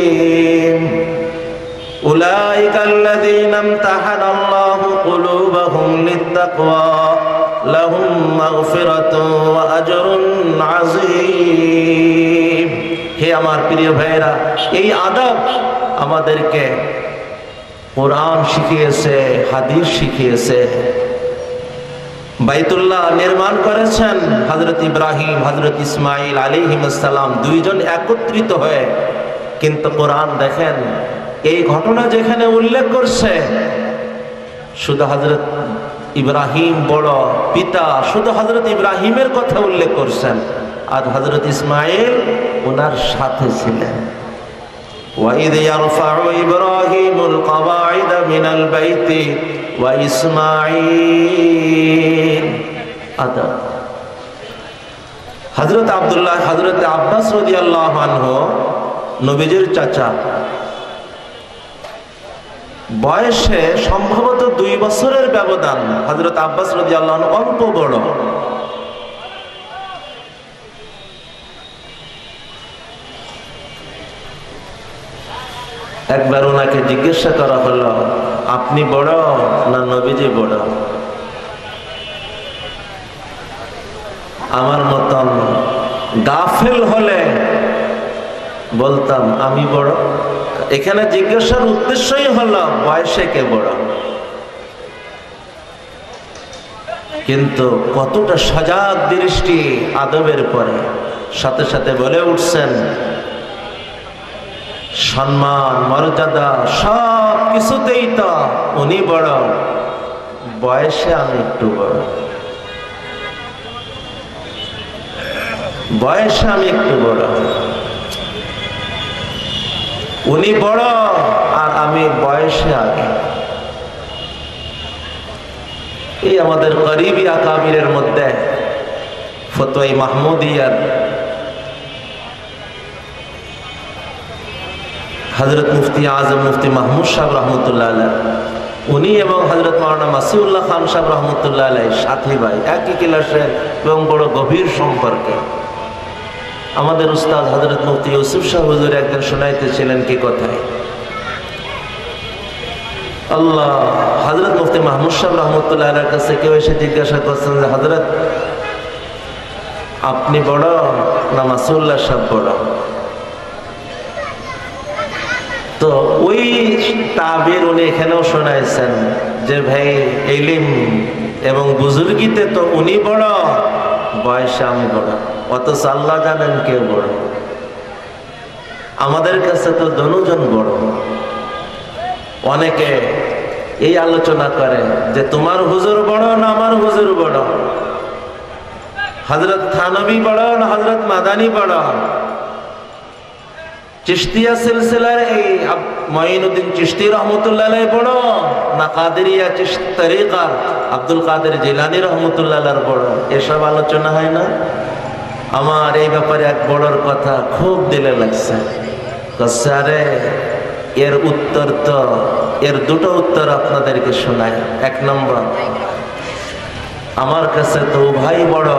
উলাইকা আল্লাযীনা ইমতাহানাল্লাহু কুলুবাহুম লিত-তাকওয়া লাহুম মাগফিরাতুন ওয়া আজরুন আযীম। হে আমার প্রিয় ভাইরা, এই আদব আমাদেরকে কোরআন শিখিয়েছে, হাদিস শিখিয়েছে। বাইতুল্লাহ নির্মাণ করেছেন হযরত ইব্রাহিম, হযরত ইসমাইল আলাইহিস সালাম, দুইজন একত্রিত হয়ে। কিন্তু কোরআন দেখেন এই ঘটনা যেখানে উল্লেখ করছে, শুধু হযরত ইব্রাহিম বড় পিতা, শুধু হযরত ইব্রাহিমের কথা উল্লেখ করছেন, আর হযরত ইসমাইল ওনার সাথে ছিলেন। وَإِذْ يَرْفَعُ إِبْرَاهِيمُ الْقَوَاعِدَ مِنَ الْبَيْتِ وَإِسْمَاعِيلُ আদব। হযরত আব্দুল্লাহ, হযরত আব্বাস রাদিয়াল্লাহু আনহু, নবীজির চাচা, বয়সে সম্ভবত 2 বছরের ব্যবধান। হযরত আব্বাস রাদিয়াল্লাহু আনহু অল্প বড়। একবার ওনাকে জিজ্ঞাসা করা হলো, আপনি বড় না নবীজি বড়? আমার মতন গাফিল হলে বলতাম আমি বড়। এখানে জিজ্ঞাসার উদ্দেশ্যই হলো বয়সে কে বড়। কিন্তু কতটা সজাগ দৃষ্টি আদবের পরে সাথে সাথে বলে উঠছেন, সম্মান মর্যাদা সব কিছুতেই তো উনি বড়, বয়সে আমি একটু বড়, বয়সে আমি একটু বড়। উনি বড় আর আমি বয়সে আগে। এই আমাদের গরিবি আকাবিরের মধ্যে ফতোয়া মাহমুদিয়ার হযরত মুফতি আজম মুফতি মাহমুদ সাহেব রহমতুল্লাহ আলাইহ, উনি এবং হযরত মাওলানা মাসিউল্লাহ খান সাহেব রহমতুল্লাহ আলাইহ সাথী ভাই, একই ক্লাসের এবং বড় গভীর সম্পর্কে। আমাদের উস্তাদ হযরত মুফতি ইউসুফ শাহ হুজুর একদিন শোনাইতেছিলেন কি কথায়, আল্লাহ, হযরত মুফতি মাহমুদ সাহেব রহমতুল্লাহ আলাইহির কাছে কেউ এসে জিজ্ঞাসা করছেন যে হযরত আপনি বড় না মাসিউল্লাহ সাহেব বড়? তো ওই তাবির উনি এখানেও শোনাইছেন যে ভাই ইলম এবং বুজুর্গিতে তো উনি বড়, বয়সে আমি বড়, অথচ আল্লাহ জানেন কে বড়। আমাদের কাছে তো দুজন বড়। অনেকে এই আলোচনা করে যে তোমার হুজুর বড় না আমার হুজুর বড়, হযরত থানবী বড় না হযরত মাদানী বড়, চিশতিয়া সিলসিলার এই মঈনুদ্দিন চিশতি রহমতুল্লাহ আলাইহি বড় না কাদেরিয়া চিশতি তরিকার আব্দুল কাদের জিলানী রহমতুল্লাহ আলাইহি বড়? এসব আলোচনা হয় না। আমার এই ব্যাপারে এক বড়র কথা খুব দিলে লাগছে। আরে এর উত্তর তো এর দুটো উত্তর আপনাদেরকে শোনায়। এক নম্বর, আমার কাছে তো উভয় বড়,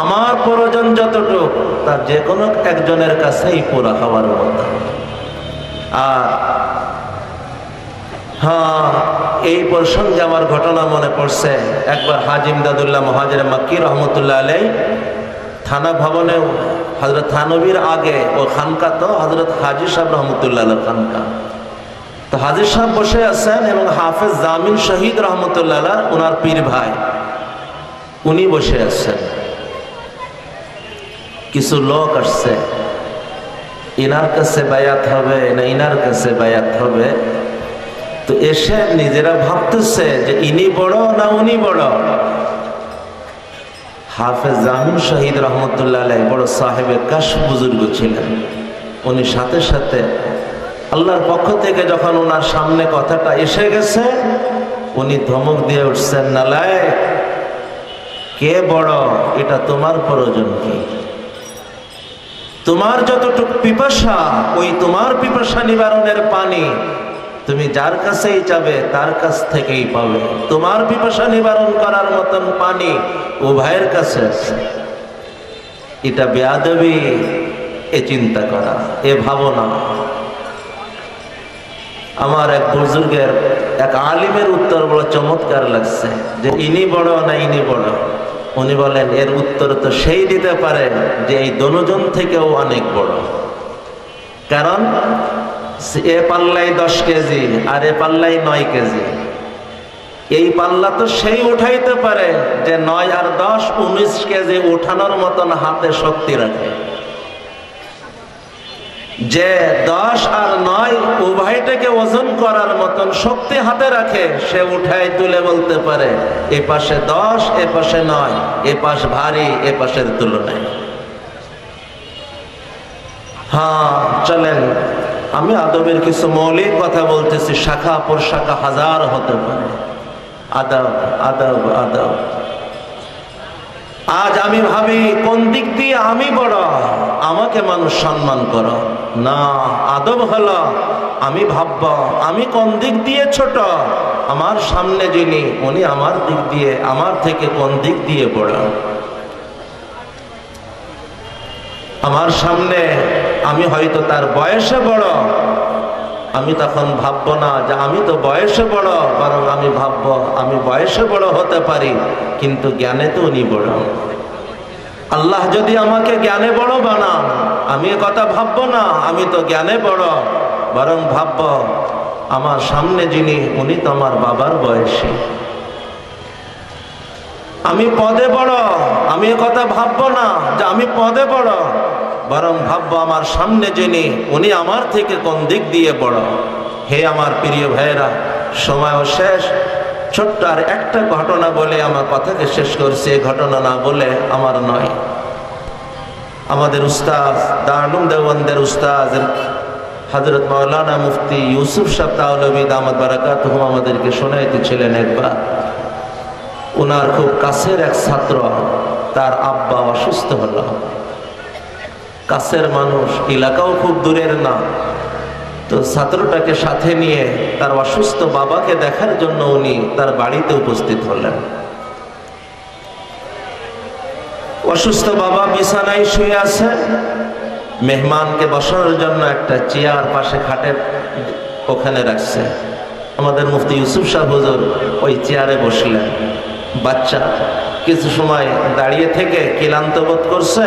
আমার প্রয়োজন যতটুক তা যে কোনো একজনের কাছেই পুরা হওয়ার মতো। আর হ্যাঁ, এই প্রসঙ্গে আমার ঘটনা মনে পড়ছে। একবার হাজি ইমদাদুল্লাহ মুহাজির মক্কি রহমতুল্লাহ আলাই থানা ভবনে, হযরত থানবীর আগে ও খানকা তো হযরত হাজি সাহেব রহমতুল্লাহ আলাইহির খানকা। তো হাজি সাহেব বসে আছেন এবং হাফেজ জামিল শহীদ রহমতুল্লাহ আলাইহ ওনার পীর ভাই উনি বসে আছেন। কিছু লোক আসছে, ইনার কাছে বায়াত হবে না ইনার কাছে বায়াত হবে। তো এসে নিজেরা ভাবতেছে যে ইনি বড় না উনি বড়। হাফেজ জামিল শহীদ রহমতুল্লাহ আলাইহ বড় সাহেবে কাশফ বুজুর্গ ছিলেন। উনি সাথে সাথে আল্লাহর পক্ষ থেকে যখন ওনার সামনে কথাটা এসে গেছে, উনি ধমক দিয়ে উঠছেন, নালায়েক, কে বড় এটা তোমার প্রয়োজন কি? তোমার যতটুকু পিপাসা, ওই তোমার পিপাসা নিবারণের পানি তুমি যার কাছেই যাবে তার কাছ থেকেই পাবে। তোমার পিপাসা নিবারণ করার মতন পানি উভয়ের কাছে আছে। এটা বেয়াদবি, এ চিন্তা করা, এ ভাবনা। আমার এক বুজুর্গের, এক আলিমের উত্তর বড় চমৎকার লাগছে যে ইনি বড় না ইনি বড়। উনি বলেন এর উত্তর তো সেই দিতে পারে যে এই দনোজন থেকেও অনেক বড়। কারণ এ পাল্লাই 10 কেজি আর এ পাল্লাই 9 কেজি। এই পাল্লা তো সেই উঠাইতে পারে যে 9 আর 10 19 কেজি উঠানোর মতন হাতে শক্তি রাখে। যে 10 আর 9 উভয়টাকে ওজন করার মতন শক্তি হাতে রাখে, সে উঠাই তুলে বলতে পারে এ পাশে 10 এ পাশে 9, এ পাশ ভারী এ পাশের তুলনায়। হ্যাঁ, চলেন আমি আদবের কিছু মৌলিক কথা বলতেছি, শাখা প্রশাখা হাজার হতে পারে। আদব আদব আদব। আজ আমি ভাবি কোন দিক দিয়ে আমি বড়, আমাকে মানুষ সম্মান করো না। আদব হলো আমি ভাবব আমি কোন দিক দিয়ে ছোট, আমার সামনে যিনি উনি আমার দিক দিয়ে, আমার থেকে কোন দিক দিয়ে বড়। আমার সামনে আমি হয়তো তার বয়সে বড়, আমি তখন ভাববো না যে আমি তো বয়সে বড়, বরং আমি ভাববো আমি বয়সে বড় হতে পারি কিন্তু জ্ঞানে তো উনি বড়। আল্লাহ যদি আমাকে জ্ঞানে বড় বানান, আমি কথা ভাববো না আমি তো জ্ঞানে বড়, বরং ভাববো আমার সামনে যিনি উনি তো আমার বাবার বয়সী। আমি পদে বড়, আমি কথা ভাববো না যে আমি পদে বড়, বরং ভাববো আমার সামনে যিনি উনি আমার থেকে কোন দিক দিয়ে বড়। হে আমার প্রিয় ভাইয়েরা, সময়ও শেষ। ছোট্ট আর একটা ঘটনা বলে আমার কথাকে শেষ করছি। এই ঘটনা না বলে আমার নয়। আমাদের উস্তাদ, দারুল দেওবন্দের উস্তাদ হযরত মাওলানা মুফতি ইউসুফ সাহেব তাওলভী দামাত বারাকাতুহু আমাদেরকে শোনাইতেছিলেন একবার ওনার খুব কাছের এক ছাত্র, তার আব্বা অসুস্থ হলো। কাছের মানুষ, এলাকাও খুব দূরের না। তো ছাত্রটাকে সাথে নিয়ে তার অসুস্থ বাবাকে দেখার জন্য উনি তার বাড়িতে উপস্থিত হলেন। অসুস্থ বাবা বিছানায় শুয়ে আছে। মেহমানকে বসানোর জন্য একটা চেয়ার পাশে খাটের ওখানে রাখছে। আমাদের মুফতি ইউসুফ সাহেব হুজুর ওই চেয়ারে বসলেন। বাচ্চা কিছু সময় দাঁড়িয়ে থেকে ক্লান্ত বোধ করছে,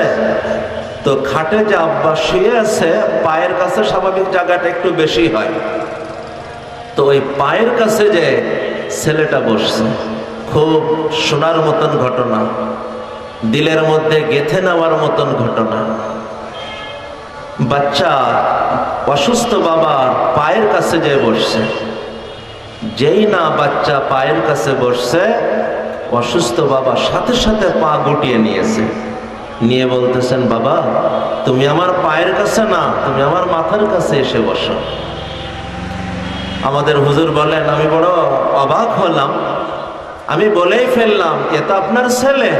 তো খাটে যে আব্বা শুয়ে আছে পায়ের কাছে স্বাভাবিক জায়গাটা একটু বেশি হয়, তো ওই পায়ের কাছে যে ছেলেটা বসছে। খুব শোনার মতন ঘটনা, দিলের মধ্যে গেঁথে নেওয়ার মতন ঘটনা। বাচ্চা অসুস্থ বাবার পায়ের কাছে যে বসছে, যেই না বাচ্চা পায়ের কাছে বসছে, অসুস্থ বাবা সাথে সাথে পা গুটিয়ে নিয়েছে, নিয়ে বলতেছেন বাবা তুমি আমার পায়ের কাছে না, তুমি আমার মাথার কাছে এসে বসো। আমাদের হুজুর বলেন আমি বড় অবাক হলাম, আমি বলেই ফেললাম এ তো আপনার ছেলে,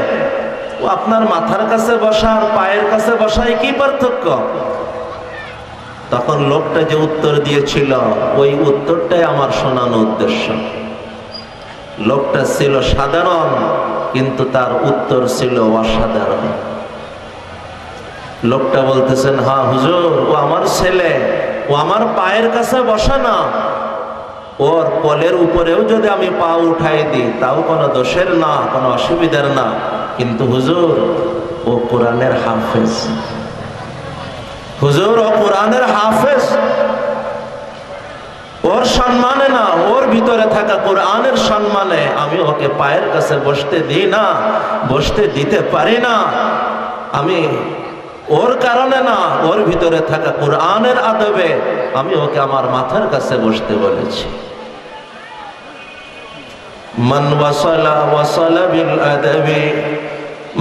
ও আপনার মাথার কাছে বসা আর পায়ের কাছে বসায় কি পার্থক্য? তখন লোকটা যে উত্তর দিয়েছিল ওই উত্তরটাই আমার শোনানো উদ্দেশ্য। লোকটা ছিল সাধারণ, কিন্তু তার উত্তর ছিল অসাধারণ। লোকটা বলতেছেন, হ্যাঁ হুজুর, ও আমার ছেলে, ও আমার পায়ের কাছে বসে না, ওর কোলের উপরেও যদি আমি পা উঠাই দিই তাও কোনো দোষের না, কোনো অসুবিধার না, কিন্তু হুজুর ও কোরআনের হাফেজ। হুজুর ও কোরআনের হাফেজ, ওর সম্মানে না, ওর ভিতরে থাকা কোরআনের সম্মানে আমি ওকে পায়ের কাছে বসতে দিই না, বসতে দিতে পারি না। আমি ওর কারণে না, ওর ভিতরে থাকা কোরআনের আদবে আমি ওকে আমার মাথার কাছে বসতে বলেছি। মান ওয়াসালা ওয়াসালা বিল আদাবি,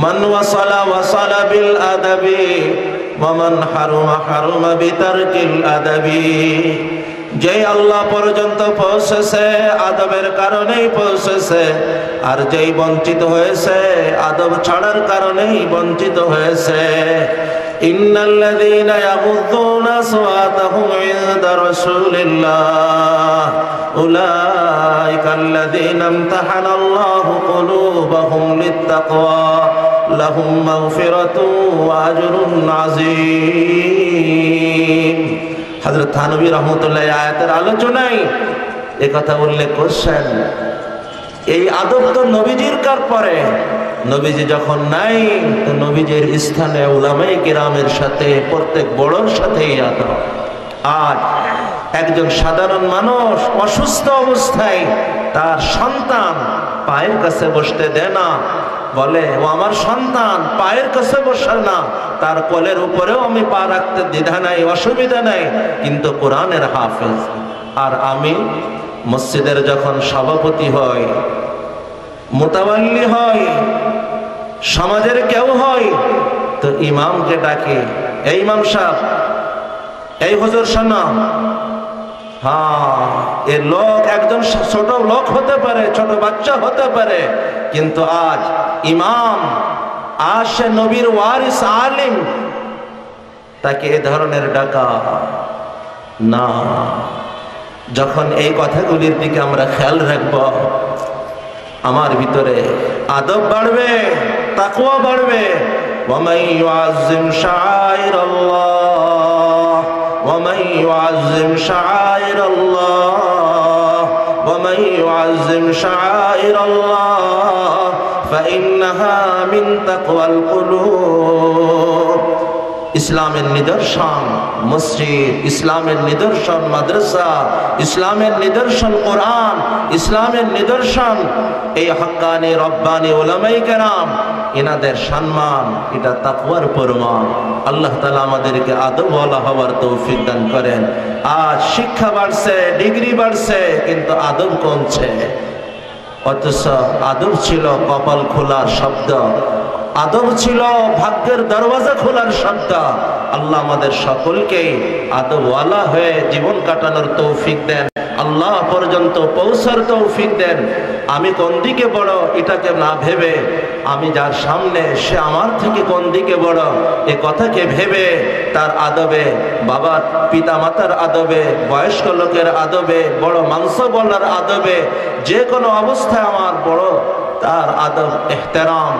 মান ওয়াসালা ওয়াসালা বিল আদাবি, ওয়া মান হারুমা হারুমা বিতারকিল আদাবি। যেই আল্লাহ পর্যন্ত পৌঁছেছে আদবের কারণেই পৌঁছেছে, আর যেই বঞ্চিত হয়েছে আদব ছাড়ার কারণেই বঞ্চিত হয়েছে। ইন্নাল্লাযীনা ইয়াগুদ্দুনা আসওয়াতাহুম ইনদা রাসূলিল্লাহ উলাইকাল্লাযীনা ইমতাহানাল্লাহু কুলুবাহুম লিত্তাকওয়া লাহুম মাগফিরাতুন ওয়া আজরুন আযীম। হযরত থানভী রাহমাতুল্লাহ আয়াতের আলোচনায় এই কথা উল্লেখ করছেন। এই আদব তো নবীজির কার পরে, নবীজি যখন নাই তো নবীজির স্থানে উলামায়ে কিরামের সাথে প্রত্যেক বড়র সাথেই আদব। আজ একজন সাধারণ মানুষ অসুস্থ অবস্থায় তার সন্তান পায়ের কাছে বসতে দেয় না, বলে ও আমার সন্তান পায়ের কাছে বসে না, তার কোলের উপরেও আমি পা রাখতে দ্বিধা নাই, অসুবিধা নাই, কিন্তু কোরআনের হাফেজ। আর আমি মসজিদের যখন সভাপতি হই, মুতাওয়াল্লি হই, সমাজের কেউ হই, তো ইমামকে ডাকে, এই ইমাম সাহেব, এই হুজুর শোনো। হ্যাঁ, এ লোক একজন ছোট লোক হতে পারে, ছোট বাচ্চা হতে পারে, কিন্তু আজ ইমাম, আজ সে নবীর ওয়ারিস আলিম, তাকে এ ধরনের ডাকা না। যখন এই কথাগুলির দিকে আমরা খেয়াল রাখব, আমার ভিতরে আদব বাড়বে, তাকওয়া বাড়বে। ওয়ামান ইউআযযিম শাআইরাল্লাহ, ওয়ামান ইউআযযিম শাআইরাল্লাহ, ওয়ামান ইউআযযিম শাআইরাল্লাহ ফাইন্নাহা মিন তাকওয়াল কুলুব। ইসলামের নিদর্শন মসজিদ, ইসলামের নিদর্শন মাদ্রাসা, ইসলামের নিদর্শন কোরআন, ইসলামের নিদর্শন এই হক্কানি রব্বানি উলামায়ে কেরাম, এনাদের সম্মান, এটা তাকওয়ার প্রমাণ। আল্লাহ তাআলা আমাদেরকে আদবওয়ালা হওয়ার তৌফিক দান করেন। আজ শিক্ষা বাড়ছে, ডিগ্রি বাড়ছে, কিন্তু আদব কমছে। অথচ আদব ছিল কপাল খোলার শব্দ, আদব ছিল ভাগ্যের দরওয়াজা খোলার শব্দ। আল্লাহ আমাদের সকলকে আদবওয়ালা হয়ে জীবন কাটানোর তৌফিক দেন, আল্লাহ পর্যন্ত পৌঁছার তৌফিক দেন। আমি কোন দিকে বড় এটাকে না ভেবে, আমি যার সামনে সে আমার থেকে কোন দিকে বড় এ কথাকে ভেবে, তার আদবে, বাবা পিতা মাতার আদবে, বয়স্ক লোকের আদবে, বড় মাংস বলার আদবে, যে কোনো অবস্থায় আমার বড় তার আদব এহতেরাম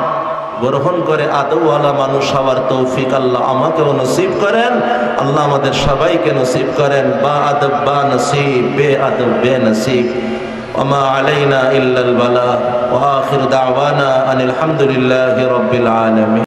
গ্রহণ করে আদবওয়ালা মানুষ হওয়ার তৌফিক আল্লাহ আমাকেও নসিব করেন, আল্লাহ আমাদের সবাইকে নসিব করেন। বা আদব বা নসিব, বে আদব বে নসিব। ওমা আলাইনা ইল্লাল বালাগ ওয়া আখির দাওয়ানা আনিল হামদুলিল্লাহি রাব্বিল আলামিন।